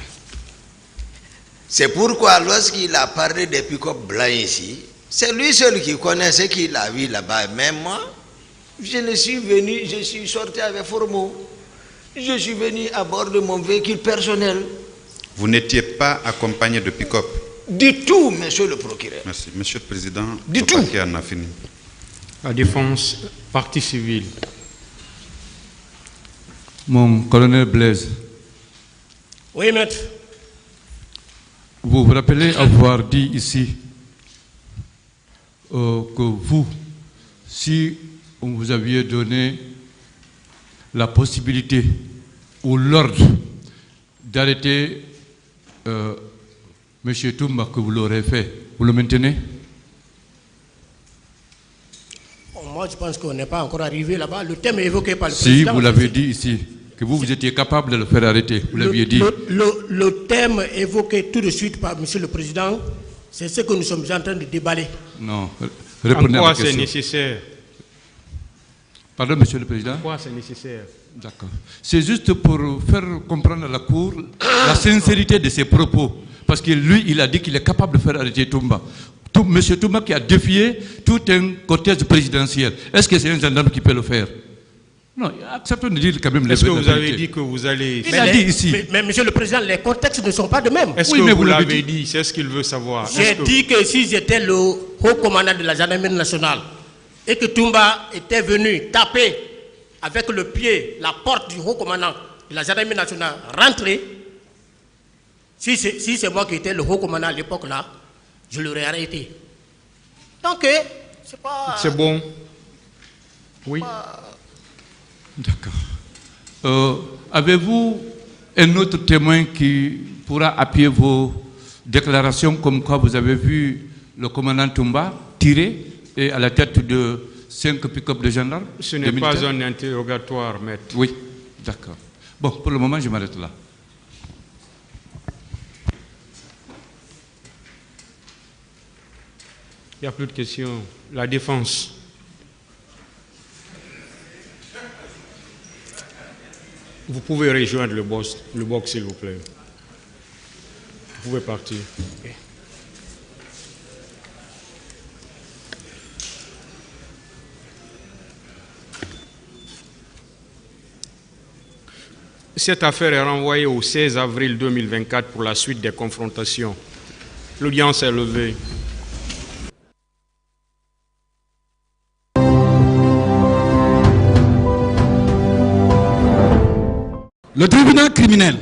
C'est pourquoi lorsqu'il a parlé des pick-up blancs ici, c'est lui seul qui connaît ce qu'il a vu là-bas. Mais moi, je suis sorti avec Formeau. Je suis venu à bord de mon véhicule personnel. Vous n'étiez pas accompagné de pick-up? Du tout, monsieur le procureur. Merci. Monsieur le Président, du tout. En a fini. La défense, partie civile. Mon colonel Blaise. Oui, maître. Vous vous rappelez avoir dit ici que vous, si on vous aviez donné la possibilité ou l'ordre d'arrêter M. Toumba, que vous l'aurez fait, vous le maintenez? Moi, je pense qu'on n'est pas encore arrivé là-bas. Le thème est évoqué par le président. Si, vous l'avez dit ici, que vous étiez capable de le faire arrêter. Vous l'aviez dit. Le thème évoqué tout de suite par M. le Président, c'est ce que nous sommes en train de déballer. Non, répondez à ma question. En quoi c'est nécessaire? Pardon, Monsieur le Président? Pourquoi c'est nécessaire? D'accord. C'est juste pour faire comprendre à la Cour la sincérité de ses propos. Parce que lui, il a dit qu'il est capable de faire arrêter Toumba. Monsieur Toumba qui a défié tout un cortège présidentiel. Est-ce que c'est un gendarme qui peut le faire? Non, acceptons de dire quand même les Est-ce que vous avez dit que vous allez... Il a dit ici. Mais Monsieur le Président, les contextes ne sont pas de même. Est-ce que vous l'avez dit? C'est ce qu'il veut savoir. J'ai dit que si j'étais le haut commandant de la gendarmerie nationale et que Toumba était venu taper avec le pied la porte du haut commandant de la gendarmerie nationale, rentrer, si c'est moi qui étais le haut commandant à l'époque là, je l'aurais arrêté. Donc, c'est pas... C'est bon. Oui. D'accord. Avez-vous un autre témoin qui pourra appuyer vos déclarations comme quoi vous avez vu le commandant Toumba tirer et à la tête de 5 pick-up de gendarmes? Ce n'est pas un interrogatoire, maître. Oui, d'accord. Bon, pour le moment, je m'arrête là. Il n'y a plus de questions. La défense. Vous pouvez rejoindre le box, s'il vous plaît. Vous pouvez partir. Cette affaire est renvoyée au 16 avril 2024 pour la suite des confrontations. L'audience est levée. Le tribunal criminel.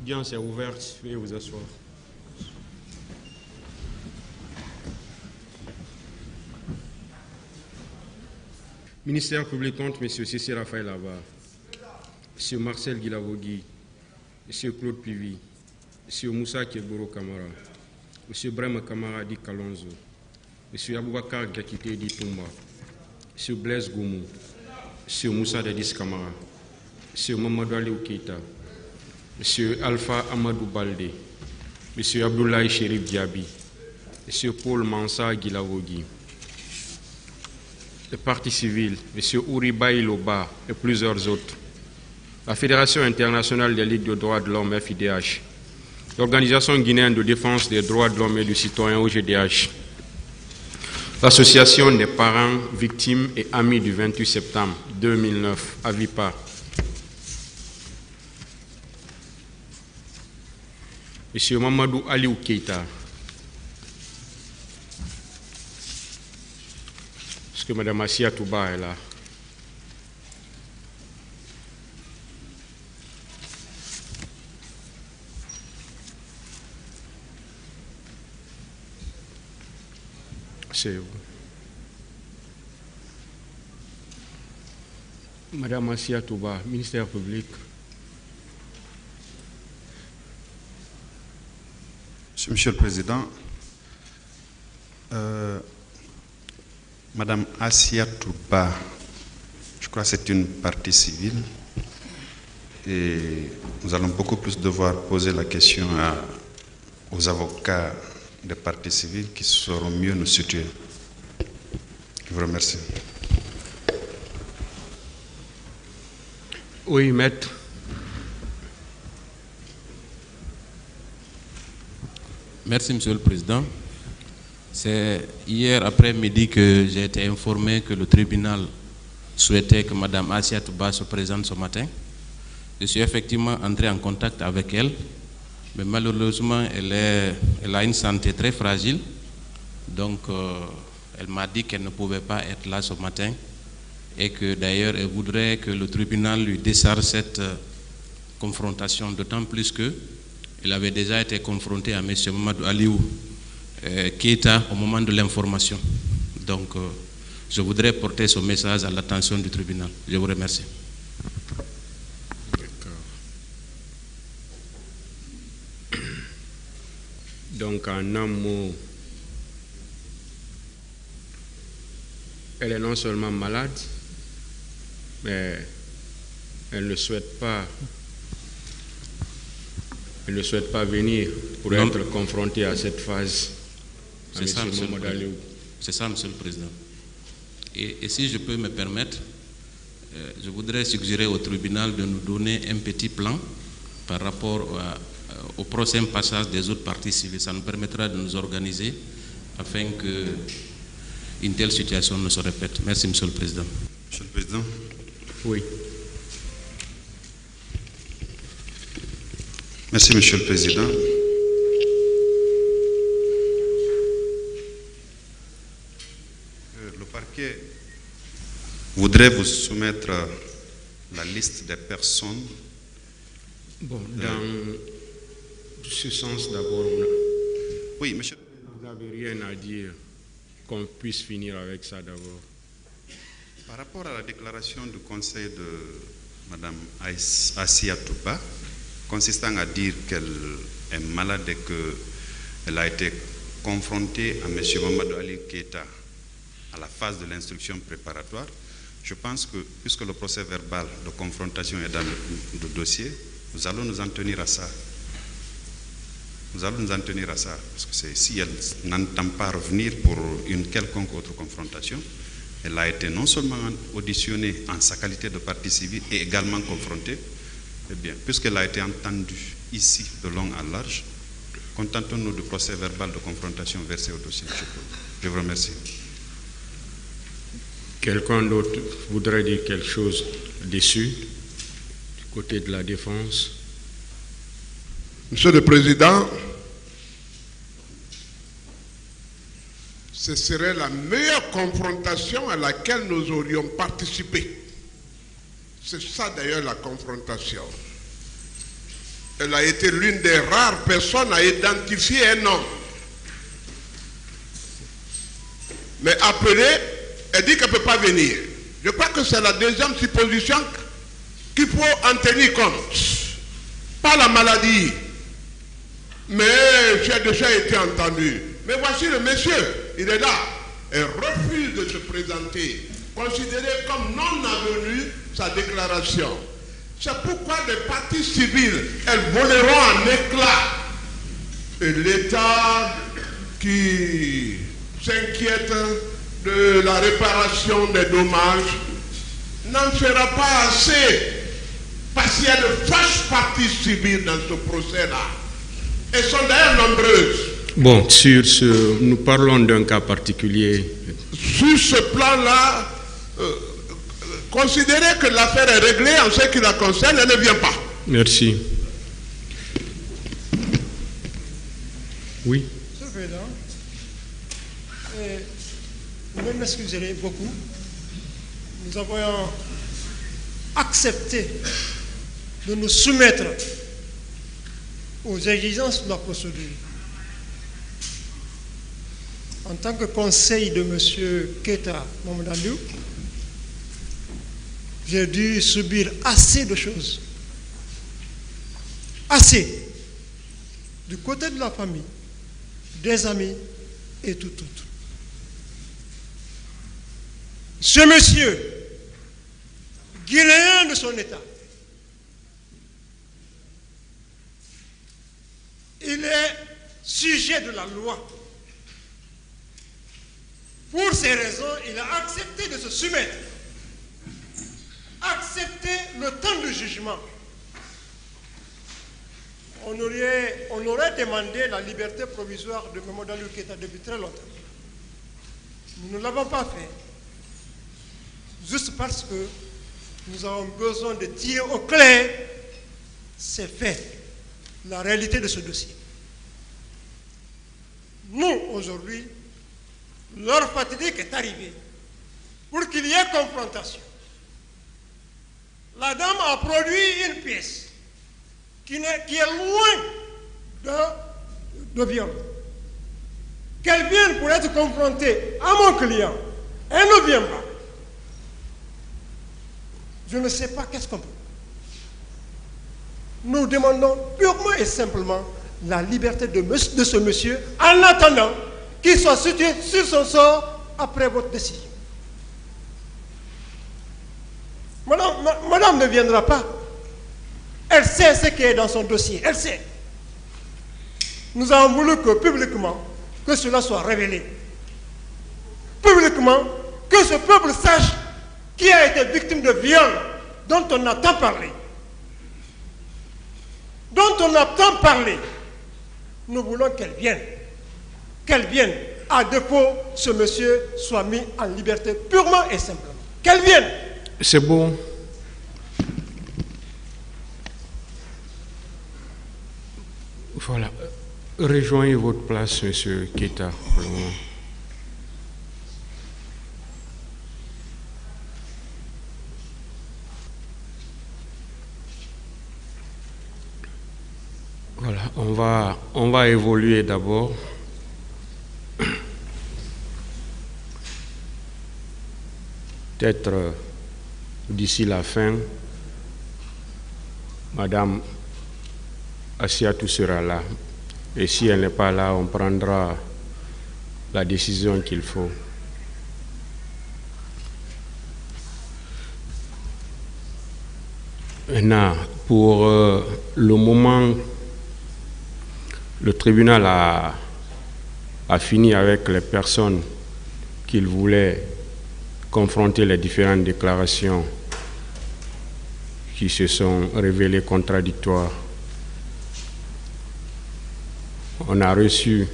L'audience est ouverte. Veuillez vous asseoir. Ministère public contre M. Cissé Raphaël Abba, M. Marcel Guilavogui, M. Claude Pivi, M. Moussa Keboro Kamara, M. Brema Kamara Di Kalonzo, M. Aboubakar Gakite Di Toumba, M. Blaise Goumou, M. Moussa Dadis Kamara, M. Mamadou Aliou Keita, M. Alpha Amadou Balde, M. Abdoulaye Chérif Diaby, M. Paul Mansa Guilavogui, le Parti civil, M. Ouribaï Loba et plusieurs autres, la Fédération internationale des ligues de droits de l'homme FIDH, l'Organisation guinéenne de défense des droits de l'homme et du citoyen OGDH, l'Association des parents, victimes et amis du 28 septembre 2009, AVIPA, M. Mamadou Aliou Keita. Est-ce que Mme Assia Touba est là? C'est vous. Mme Assia Touba, ministère public. Monsieur le Président, Madame Assia Touba, je crois que c'est une partie civile et nous allons beaucoup plus devoir poser la question aux avocats des parties civiles qui sauront mieux nous situer. Je vous remercie. Oui, maître. Merci, Monsieur le Président. C'est hier après-midi que j'ai été informé que le tribunal souhaitait que Mme Assia Touba se présente ce matin. Je suis effectivement entré en contact avec elle, mais malheureusement, elle a une santé très fragile. Donc, elle m'a dit qu'elle ne pouvait pas être là ce matin et que d'ailleurs, elle voudrait que le tribunal lui décharge cette confrontation, d'autant plus qu'il avait déjà été confronté à M. Mamadou Aliou Keita au moment de l'information. Donc, je voudrais porter ce message à l'attention du tribunal. Je vous remercie. Donc, en un mot, elle est non seulement malade, mais elle ne souhaite pas venir pour être confrontée à cette phase. C'est ça, Monsieur le Président. Et si je peux me permettre, je voudrais suggérer au tribunal de nous donner un petit plan par rapport au prochain passage des autres parties civiles. Ça nous permettra de nous organiser afin qu'une telle situation ne se répète. Merci, Monsieur le Président. Monsieur le Président. Oui. Merci, Monsieur le Président. Le parquet voudrait vous soumettre la liste des personnes. Bon, dans ce sens d'abord, oui, monsieur. Vous n'avez rien à dire qu'on puisse finir avec ça d'abord. Par rapport à la déclaration du conseil de Mme Assia Touba, consistant à dire qu'elle est malade et qu'elle a été confrontée à M. Mamadou Aliou Keita à la phase de l'instruction préparatoire, je pense que, puisque le procès verbal de confrontation est dans le dossier, nous allons nous en tenir à ça. Nous allons nous en tenir à ça, parce que si elle n'entend pas revenir pour une quelconque autre confrontation, elle a été non seulement auditionnée en sa qualité de partie civile et également confrontée. Eh bien, puisqu'elle a été entendue ici de long en large, contentons-nous du procès verbal de confrontation versé au dossier. Je vous remercie. Quelqu'un d'autre voudrait dire quelque chose dessus, du côté de la défense? Monsieur le Président, ce serait la meilleure confrontation à laquelle nous aurions participé. C'est ça d'ailleurs la confrontation. Elle a été l'une des rares personnes à identifier un homme. Mais appelée, elle dit qu'elle ne peut pas venir. Je crois que c'est la deuxième supposition qu'il faut en tenir compte. Pas la maladie. Mais j'ai déjà été entendu. Mais voici le monsieur, il est là. Elle refuse de se présenter, considéré comme non avenu sa déclaration. C'est pourquoi les parties civiles, elles voleront en éclats. Et l'État qui s'inquiète de la réparation des dommages n'en fera pas assez. Parce qu'il y a de fausses parties civiles dans ce procès-là. Elles sont d'ailleurs nombreuses. Bon, nous parlons d'un cas particulier. Sur ce plan-là, considérez que l'affaire est réglée en ce qui la concerne, elle ne vient pas. Merci. Oui. Monsieur le Président, vous m'excuserez beaucoup. Nous avons accepté de nous soumettre aux exigences de la procédure. En tant que conseil de M. Keita Mamadou, j'ai dû subir assez de choses. Assez. Du côté de la famille, des amis et tout autre. Ce monsieur, guinéen de son état, il est sujet de la loi. Pour ces raisons, il a accepté de se soumettre, accepter le temps de jugement. On aurait demandé la liberté provisoire de Mamadou Keita depuis très longtemps. Nous ne l'avons pas fait, juste parce que nous avons besoin de tirer au clair ces faits, la réalité de ce dossier. Nous, aujourd'hui, l'heure fatidique est arrivée pour qu'il y ait confrontation. La dame a produit une pièce qui est loin de viol. Qu'elle vienne pour être confrontée à mon client, elle ne vient pas. Je ne sais pas qu'est-ce qu'on peut. Nous demandons purement et simplement la liberté de ce monsieur en attendant qu'il soit situé sur son sort après votre décision. Madame ne viendra pas. Elle sait ce qui est dans son dossier. Elle sait. Nous avons voulu que publiquement, que cela soit révélé. Publiquement, que ce peuple sache qui a été victime de viol dont on a tant parlé. Dont on a tant parlé. Nous voulons qu'elle vienne. Qu'elle vienne. À défaut, ce monsieur soit mis en liberté purement et simplement. Qu'elle vienne. C'est bon. Voilà. Rejoignez votre place, monsieur Keita, pour le moment. Voilà, on va évoluer d'abord. Peut-être d'ici la fin, Madame Assiatou sera là. Et si elle n'est pas là, on prendra la décision qu'il faut. Maintenant, pour le moment, le tribunal a fini avec les personnes qu'il voulait confronter les différentes déclarations qui se sont révélées contradictoires. On a reçu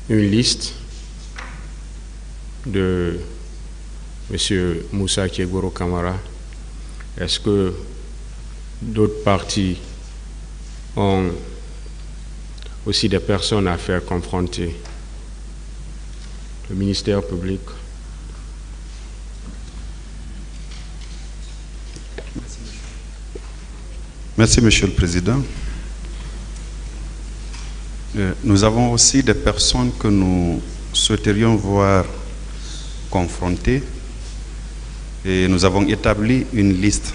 une liste de M. Moussa Kiegoro Kamara. Est-ce que d'autres partis ont aussi des personnes à faire confronter? Le ministère public. Merci, Monsieur le Président. Nous avons aussi des personnes que nous souhaiterions voir confrontées et nous avons établi une liste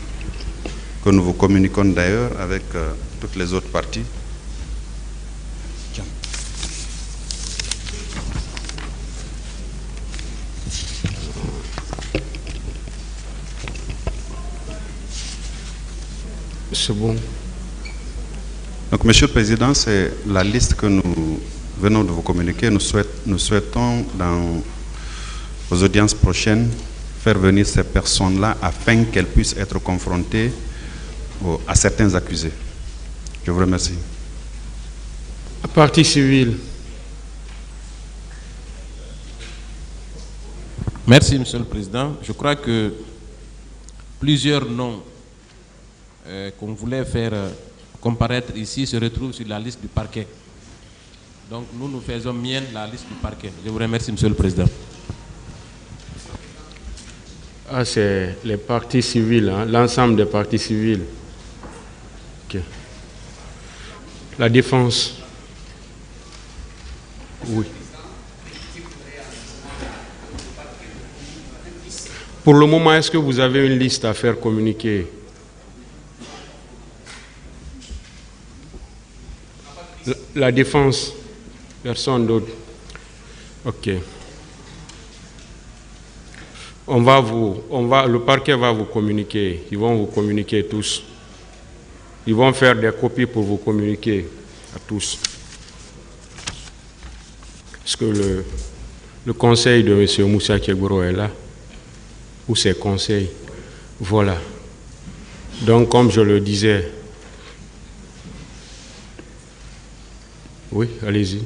que nous vous communiquons d'ailleurs avec toutes les autres parties. C'est bon. Donc, Monsieur le Président, c'est la liste que nous venons de vous communiquer. Nous souhaitons, dans aux audiences prochaines, faire venir ces personnes-là afin qu'elles puissent être confrontées à certains accusés. Je vous remercie. Partie civile. Merci, Monsieur le Président. Je crois que plusieurs noms qu'on voulait faire comparaître ici se retrouvent sur la liste du parquet. Donc nous faisons mienne la liste du parquet. Je vous remercie, Monsieur le Président. Ah, c'est les parties civiles, hein, l'ensemble des parties civiles. Okay. La défense. Oui. Pour le moment, est-ce que vous avez une liste à faire communiquer? La défense, personne d'autre. Ok. Le parquet va vous communiquer. Ils vont vous communiquer tous. Ils vont faire des copies pour vous communiquer à tous. Est-ce que le conseil de M. Moussa Kegoro est là? Ou ses conseils? Voilà. Donc, comme je le disais, oui, allez-y.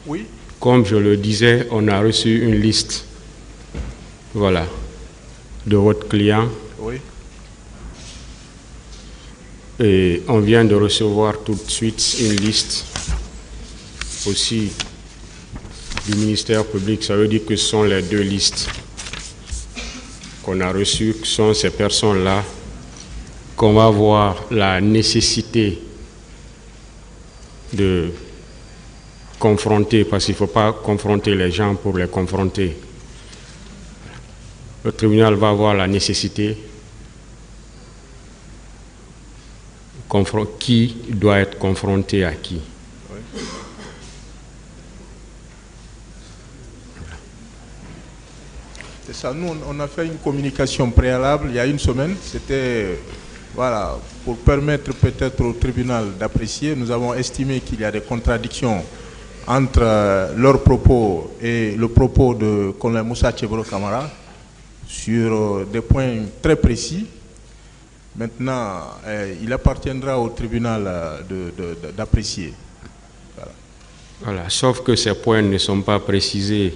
Oui. Comme je le disais, on a reçu une liste, voilà, de votre client. Oui. Et on vient de recevoir tout de suite une liste aussi du ministère public. Ça veut dire que ce sont les deux listes qu'on a reçues, que sont ces personnes-là, qu'on va voir la nécessité de confronter, parce qu'il ne faut pas confronter les gens pour les confronter. Le tribunal va avoir la nécessité qui doit être confronté à qui. Oui. C'est ça, nous on a fait une communication préalable il y a une semaine, c'était voilà, pour permettre peut-être au tribunal d'apprécier. Nous avons estimé qu'il y a des contradictions entre leurs propos et le propos de colonel Moussa Kegoro Camara sur des points très précis. Maintenant, il appartiendra au tribunal d'apprécier. Voilà, sauf que ces points ne sont pas précisés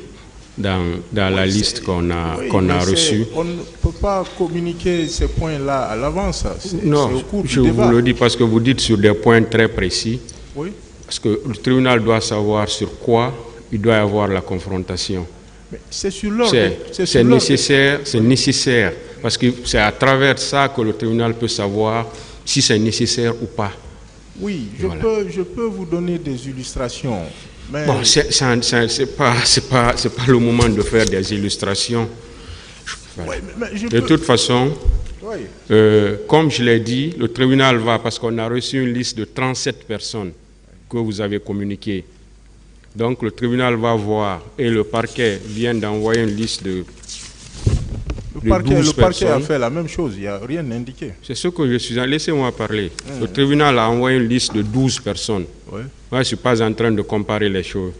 dans la liste qu'on a reçue. On ne peut pas communiquer ces points-là à l'avance. Non, je vous le dis parce que vous dites sur des points très précis. Oui. Parce que le tribunal doit savoir sur quoi il doit y avoir la confrontation. C'est sur l'ordre. C'est nécessaire, parce que c'est à travers ça que le tribunal peut savoir si c'est nécessaire ou pas. Oui, voilà. je peux vous donner des illustrations. Mais... Bon, c'est pas le moment de faire des illustrations. Voilà. Oui, de toute façon, oui. Comme je l'ai dit, le tribunal va, parce qu'on a reçu une liste de 37 personnes que vous avez communiquées. Donc le tribunal va voir, et le parquet vient d'envoyer une liste de 12 personnes. Le parquet a fait la même chose, il n'y a rien indiqué. C'est ce que je suis en... Laissez-moi parler. Le tribunal a envoyé une liste de 12 personnes. Ouais. Moi, je ne suis pas en train de comparer les choses.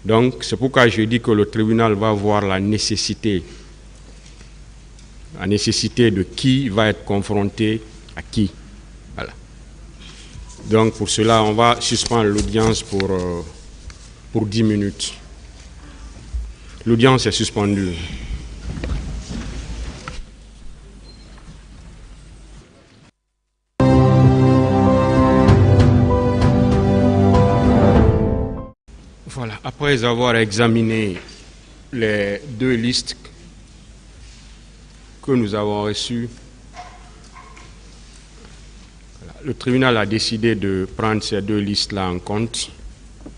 Donc, c'est pourquoi je dis que le tribunal va voir la nécessité de qui va être confronté à qui. Voilà. Donc, pour cela, on va suspendre l'audience pour 10 minutes. L'audience est suspendue. Voilà, après avoir examiné les deux listes que nous avons reçues, le tribunal a décidé de prendre ces deux listes-là en compte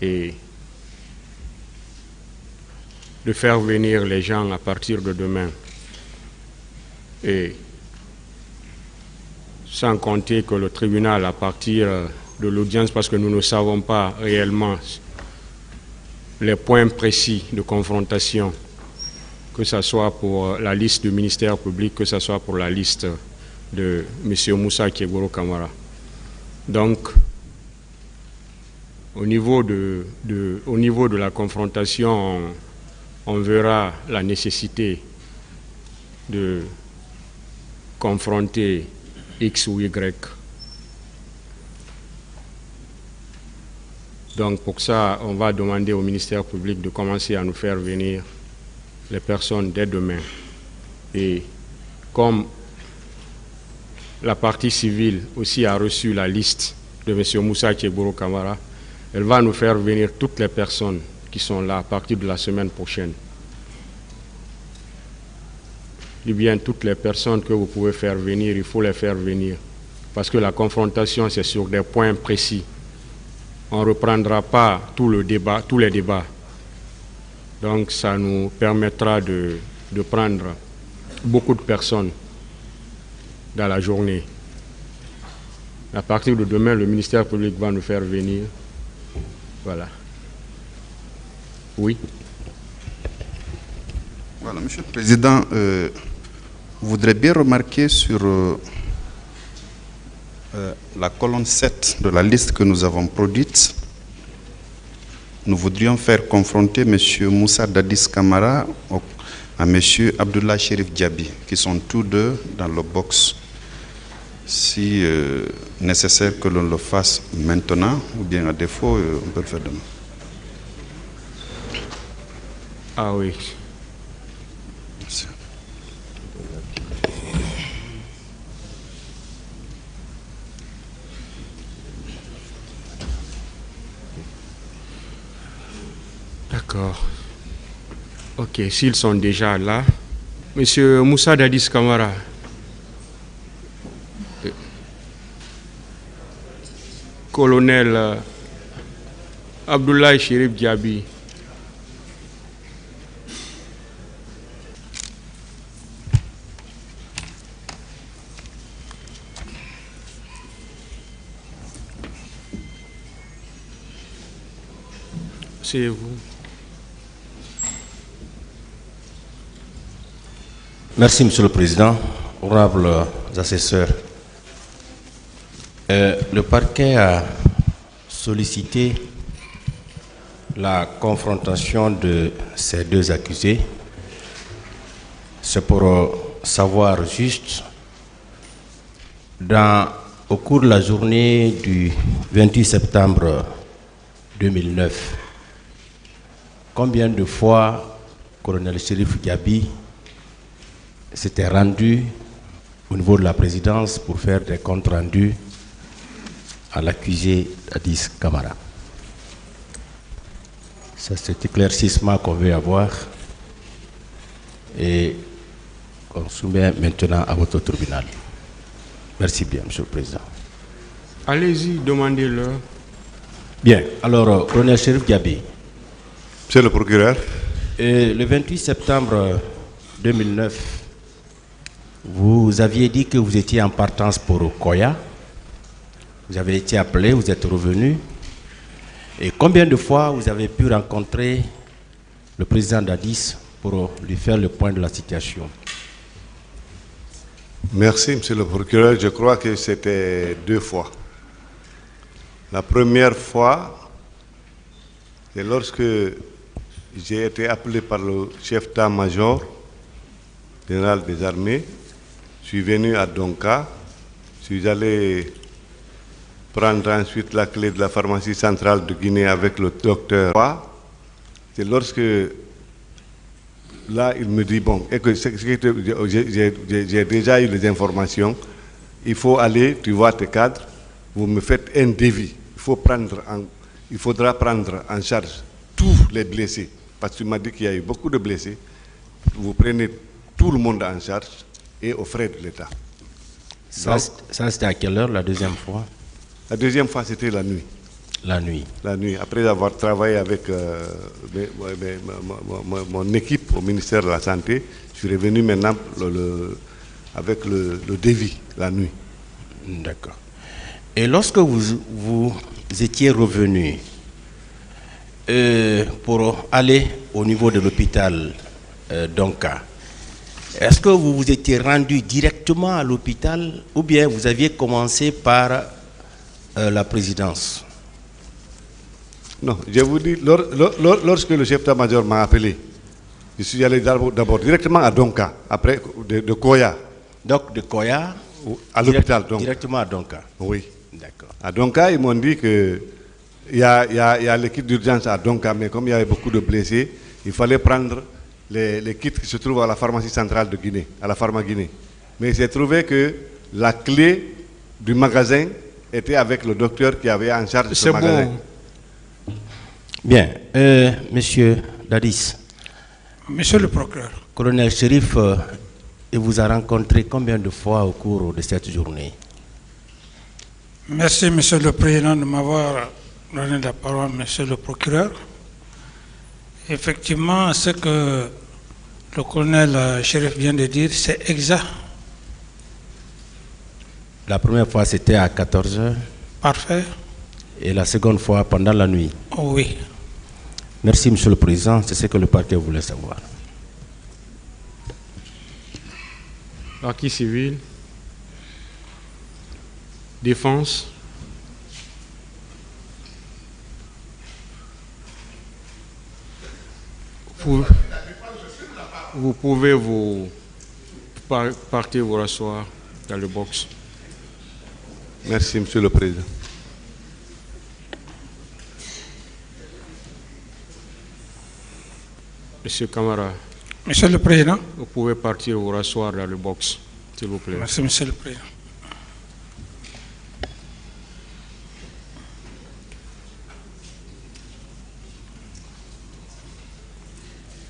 et de faire venir les gens à partir de demain. Et sans compter que le tribunal, à partir de l'audience, parce que nous ne savons pas réellement les points précis de confrontation, que ce soit pour la liste du ministère public, que ce soit pour la liste de M. Moussa Kegoro Kamara. Donc, au niveau de la confrontation, on verra la nécessité de confronter X ou Y. Donc pour ça, on va demander au ministère public de commencer à nous faire venir les personnes dès demain. Et comme la partie civile aussi a reçu la liste de M. Moussa Kegoro Kamara, elle va nous faire venir toutes les personnes qui sont là à partir de la semaine prochaine. Eh bien, toutes les personnes que vous pouvez faire venir, il faut les faire venir. Parce que la confrontation, c'est sur des points précis. On ne reprendra pas tous les débats. Donc, ça nous permettra de prendre beaucoup de personnes dans la journée. À partir de demain, le ministère public va nous faire venir. Voilà. Oui. Voilà, Monsieur le Président, je voudrais bien remarquer sur la colonne 7 de la liste que nous avons produite. Nous voudrions faire confronter M. Moussa Dadis Kamara à M. Abdullah Sherif Diaby, qui sont tous deux dans le box. Si nécessaire que l'on le fasse maintenant, ou bien à défaut, on peut le faire demain. Ah oui. Merci. D'accord. Ok, s'ils sont déjà là. Monsieur Moussa Dadis Kamara. Colonel Abdullah Sherif Diaby. C'est vous. Merci, Monsieur le Président. Honorables assesseurs. Le parquet a sollicité la confrontation de ces deux accusés. C'est pour savoir juste, au cours de la journée du 28 septembre 2009, combien de fois colonel Sherif Diaby s'était rendu au niveau de la présidence pour faire des comptes rendus à l'accusé Dadis Kamara. C'est cet éclaircissement qu'on veut avoir et qu'on soumet maintenant à votre tribunal. Merci bien, Monsieur le Président. Allez-y, demandez-leur. Bien, alors, colonel Sherif Diaby. Monsieur le procureur. Le 28 septembre 2009, vous aviez dit que vous étiez en partance pour Koya. Vous avez été appelé, vous êtes revenu. Et combien de fois vous avez pu rencontrer le président Dadis pour lui faire le point de la situation? Merci, Monsieur le procureur. Je crois que c'était 2 fois. La première fois, c'est lorsque j'ai été appelé par le chef d'état-major général des armées. Je suis venu à Donka. Je suis allé prendre ensuite la clé de la pharmacie centrale de Guinée avec le docteur. C'est lorsque, là, il me dit, bon, j'ai déjà eu les informations, il faut aller, tu vois tes cadres, vous me faites un devis. Il faudra prendre en charge tous les blessés, parce que tu m'as dit qu'il y a eu beaucoup de blessés. Vous prenez tout le monde en charge et aux frais de l'État. Ça c'était à quelle heure la deuxième fois? La deuxième fois, c'était la nuit. La nuit. La nuit. Après avoir travaillé avec mon équipe au ministère de la Santé, je suis revenu maintenant avec le devis, la nuit. D'accord. Et lorsque vous étiez revenu pour aller au niveau de l'hôpital Donka, est-ce que vous vous étiez rendu directement à l'hôpital ou bien vous aviez commencé par la présidence? Non, je vous dis, lorsque le chef d'état-major m'a appelé, je suis allé d'abord directement à Donka, après de Koya. Donc de Koya à l'hôpital. Directement à Donka. Oui. D'accord. À Donka, ils m'ont dit qu'il y a l'équipe d'urgence à Donka, mais comme il y avait beaucoup de blessés, il fallait prendre les kits qui se trouvent à la pharmacie centrale de Guinée, à la Pharma Guinée. Mais il s'est trouvé que la clé du magasin était avec le docteur qui avait en charge ce magasin. Bon. Bien. Monsieur Dadis. Monsieur le procureur. Colonel Chérif, il vous a rencontré combien de fois au cours de cette journée? Merci, Monsieur le Président, de m'avoir donné la parole, Monsieur le procureur. Effectivement, ce que le colonel Chérif vient de dire, c'est exact. La première fois, c'était à 14h. Parfait. Et la seconde fois, pendant la nuit. Oui. Merci, Monsieur le Président. C'est ce que le parquet voulait savoir. Partie civile. Défense. Vous pouvez partir vous rasseoir dans le box. Merci, Monsieur le Président. Monsieur Camara. Monsieur le Président. Vous pouvez partir vous rasseoir dans le box, s'il vous plaît. Merci, Monsieur le Président.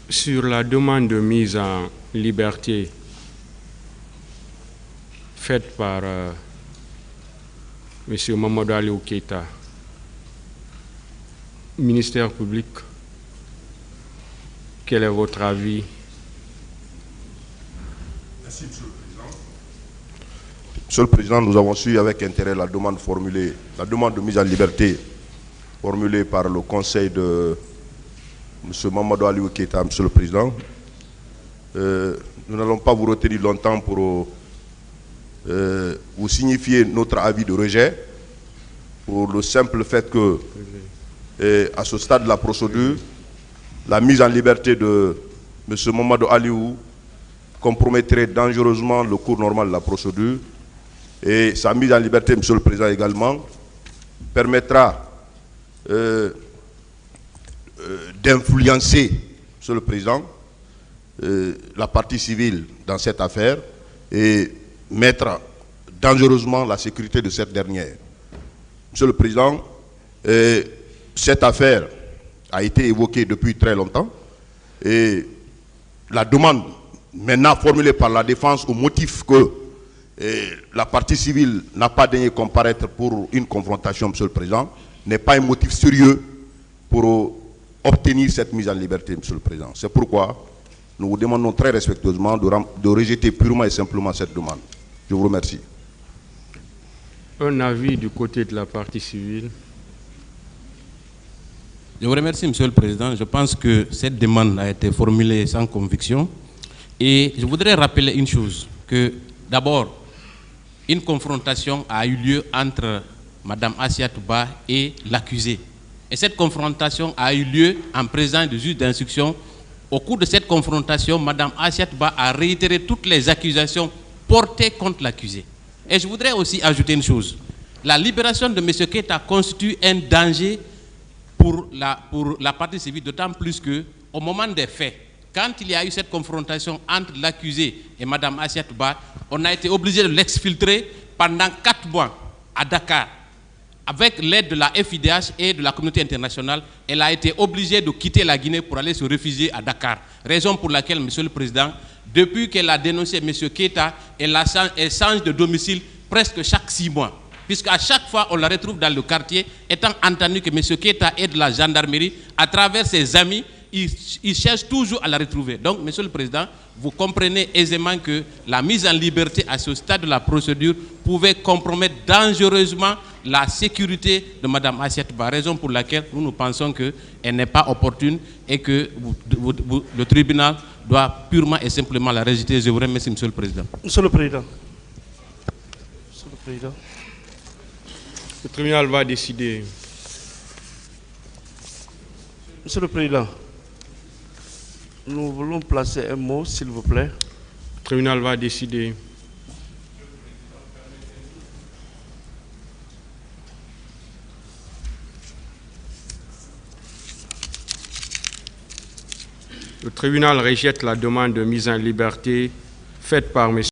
Sur la demande de mise en liberté faite par M. Mamadou Aliou Keïta, ministère public, quel est votre avis? Merci, Monsieur le Président. Monsieur le Président, nous avons suivi avec intérêt la demande de mise en liberté formulée par le Conseil de M. Mamadou Aliou Keïta, Monsieur le Président. Nous n'allons pas vous retenir longtemps pour vous signifier notre avis de rejet pour le simple fait que, à ce stade de la procédure, la mise en liberté de M. Mamadou Aliou compromettrait dangereusement le cours normal de la procédure et sa mise en liberté, Monsieur le Président, également, permettra d'influencer, Monsieur le Président, la partie civile dans cette affaire et mettre dangereusement la sécurité de cette dernière. Monsieur le Président, cette affaire a été évoquée depuis très longtemps et la demande maintenant formulée par la défense au motif que la partie civile n'a pas daigné comparaître pour une confrontation, Monsieur le Président, n'est pas un motif sérieux pour obtenir cette mise en liberté, Monsieur le Président. C'est pourquoi nous vous demandons très respectueusement de rejeter purement et simplement cette demande. Je vous remercie. Un avis du côté de la partie civile. Je vous remercie, Monsieur le Président. Je pense que cette demande a été formulée sans conviction. Et je voudrais rappeler une chose, que d'abord, une confrontation a eu lieu entre Mme Assia Touba et l'accusé. Et cette confrontation a eu lieu en présence du juge d'instruction. Au cours de cette confrontation, Mme Assia Touba a réitéré toutes les accusations portées contre l'accusé. Et je voudrais aussi ajouter une chose. La libération de M. Keïta constitue un danger pour la partie civile, d'autant plus qu'au moment des faits, quand il y a eu cette confrontation entre l'accusé et Mme Assia Touba, on a été obligé de l'exfiltrer pendant 4 mois à Dakar. Avec l'aide de la FIDH et de la communauté internationale, elle a été obligée de quitter la Guinée pour aller se réfugier à Dakar. Raison pour laquelle, Monsieur le Président, depuis qu'elle a dénoncé M. Keita, elle change de domicile presque chaque 6 mois. Puisqu'à chaque fois, on la retrouve dans le quartier, étant entendu que M. Keita est de la gendarmerie, à travers ses amis, il cherche toujours à la retrouver. Donc, Monsieur le Président, vous comprenez aisément que la mise en liberté à ce stade de la procédure pouvait compromettre dangereusement la sécurité de Mme Assia Touba, raison pour laquelle nous pensons qu'elle n'est pas opportune et que le tribunal doit purement et simplement la rejeter. Je vous remercie, Monsieur le Président. Monsieur le Président. Monsieur le Président. Le tribunal va décider. Monsieur le Président, nous voulons placer un mot, s'il vous plaît. Le tribunal va décider. Le tribunal rejette la demande de mise en liberté faite par M.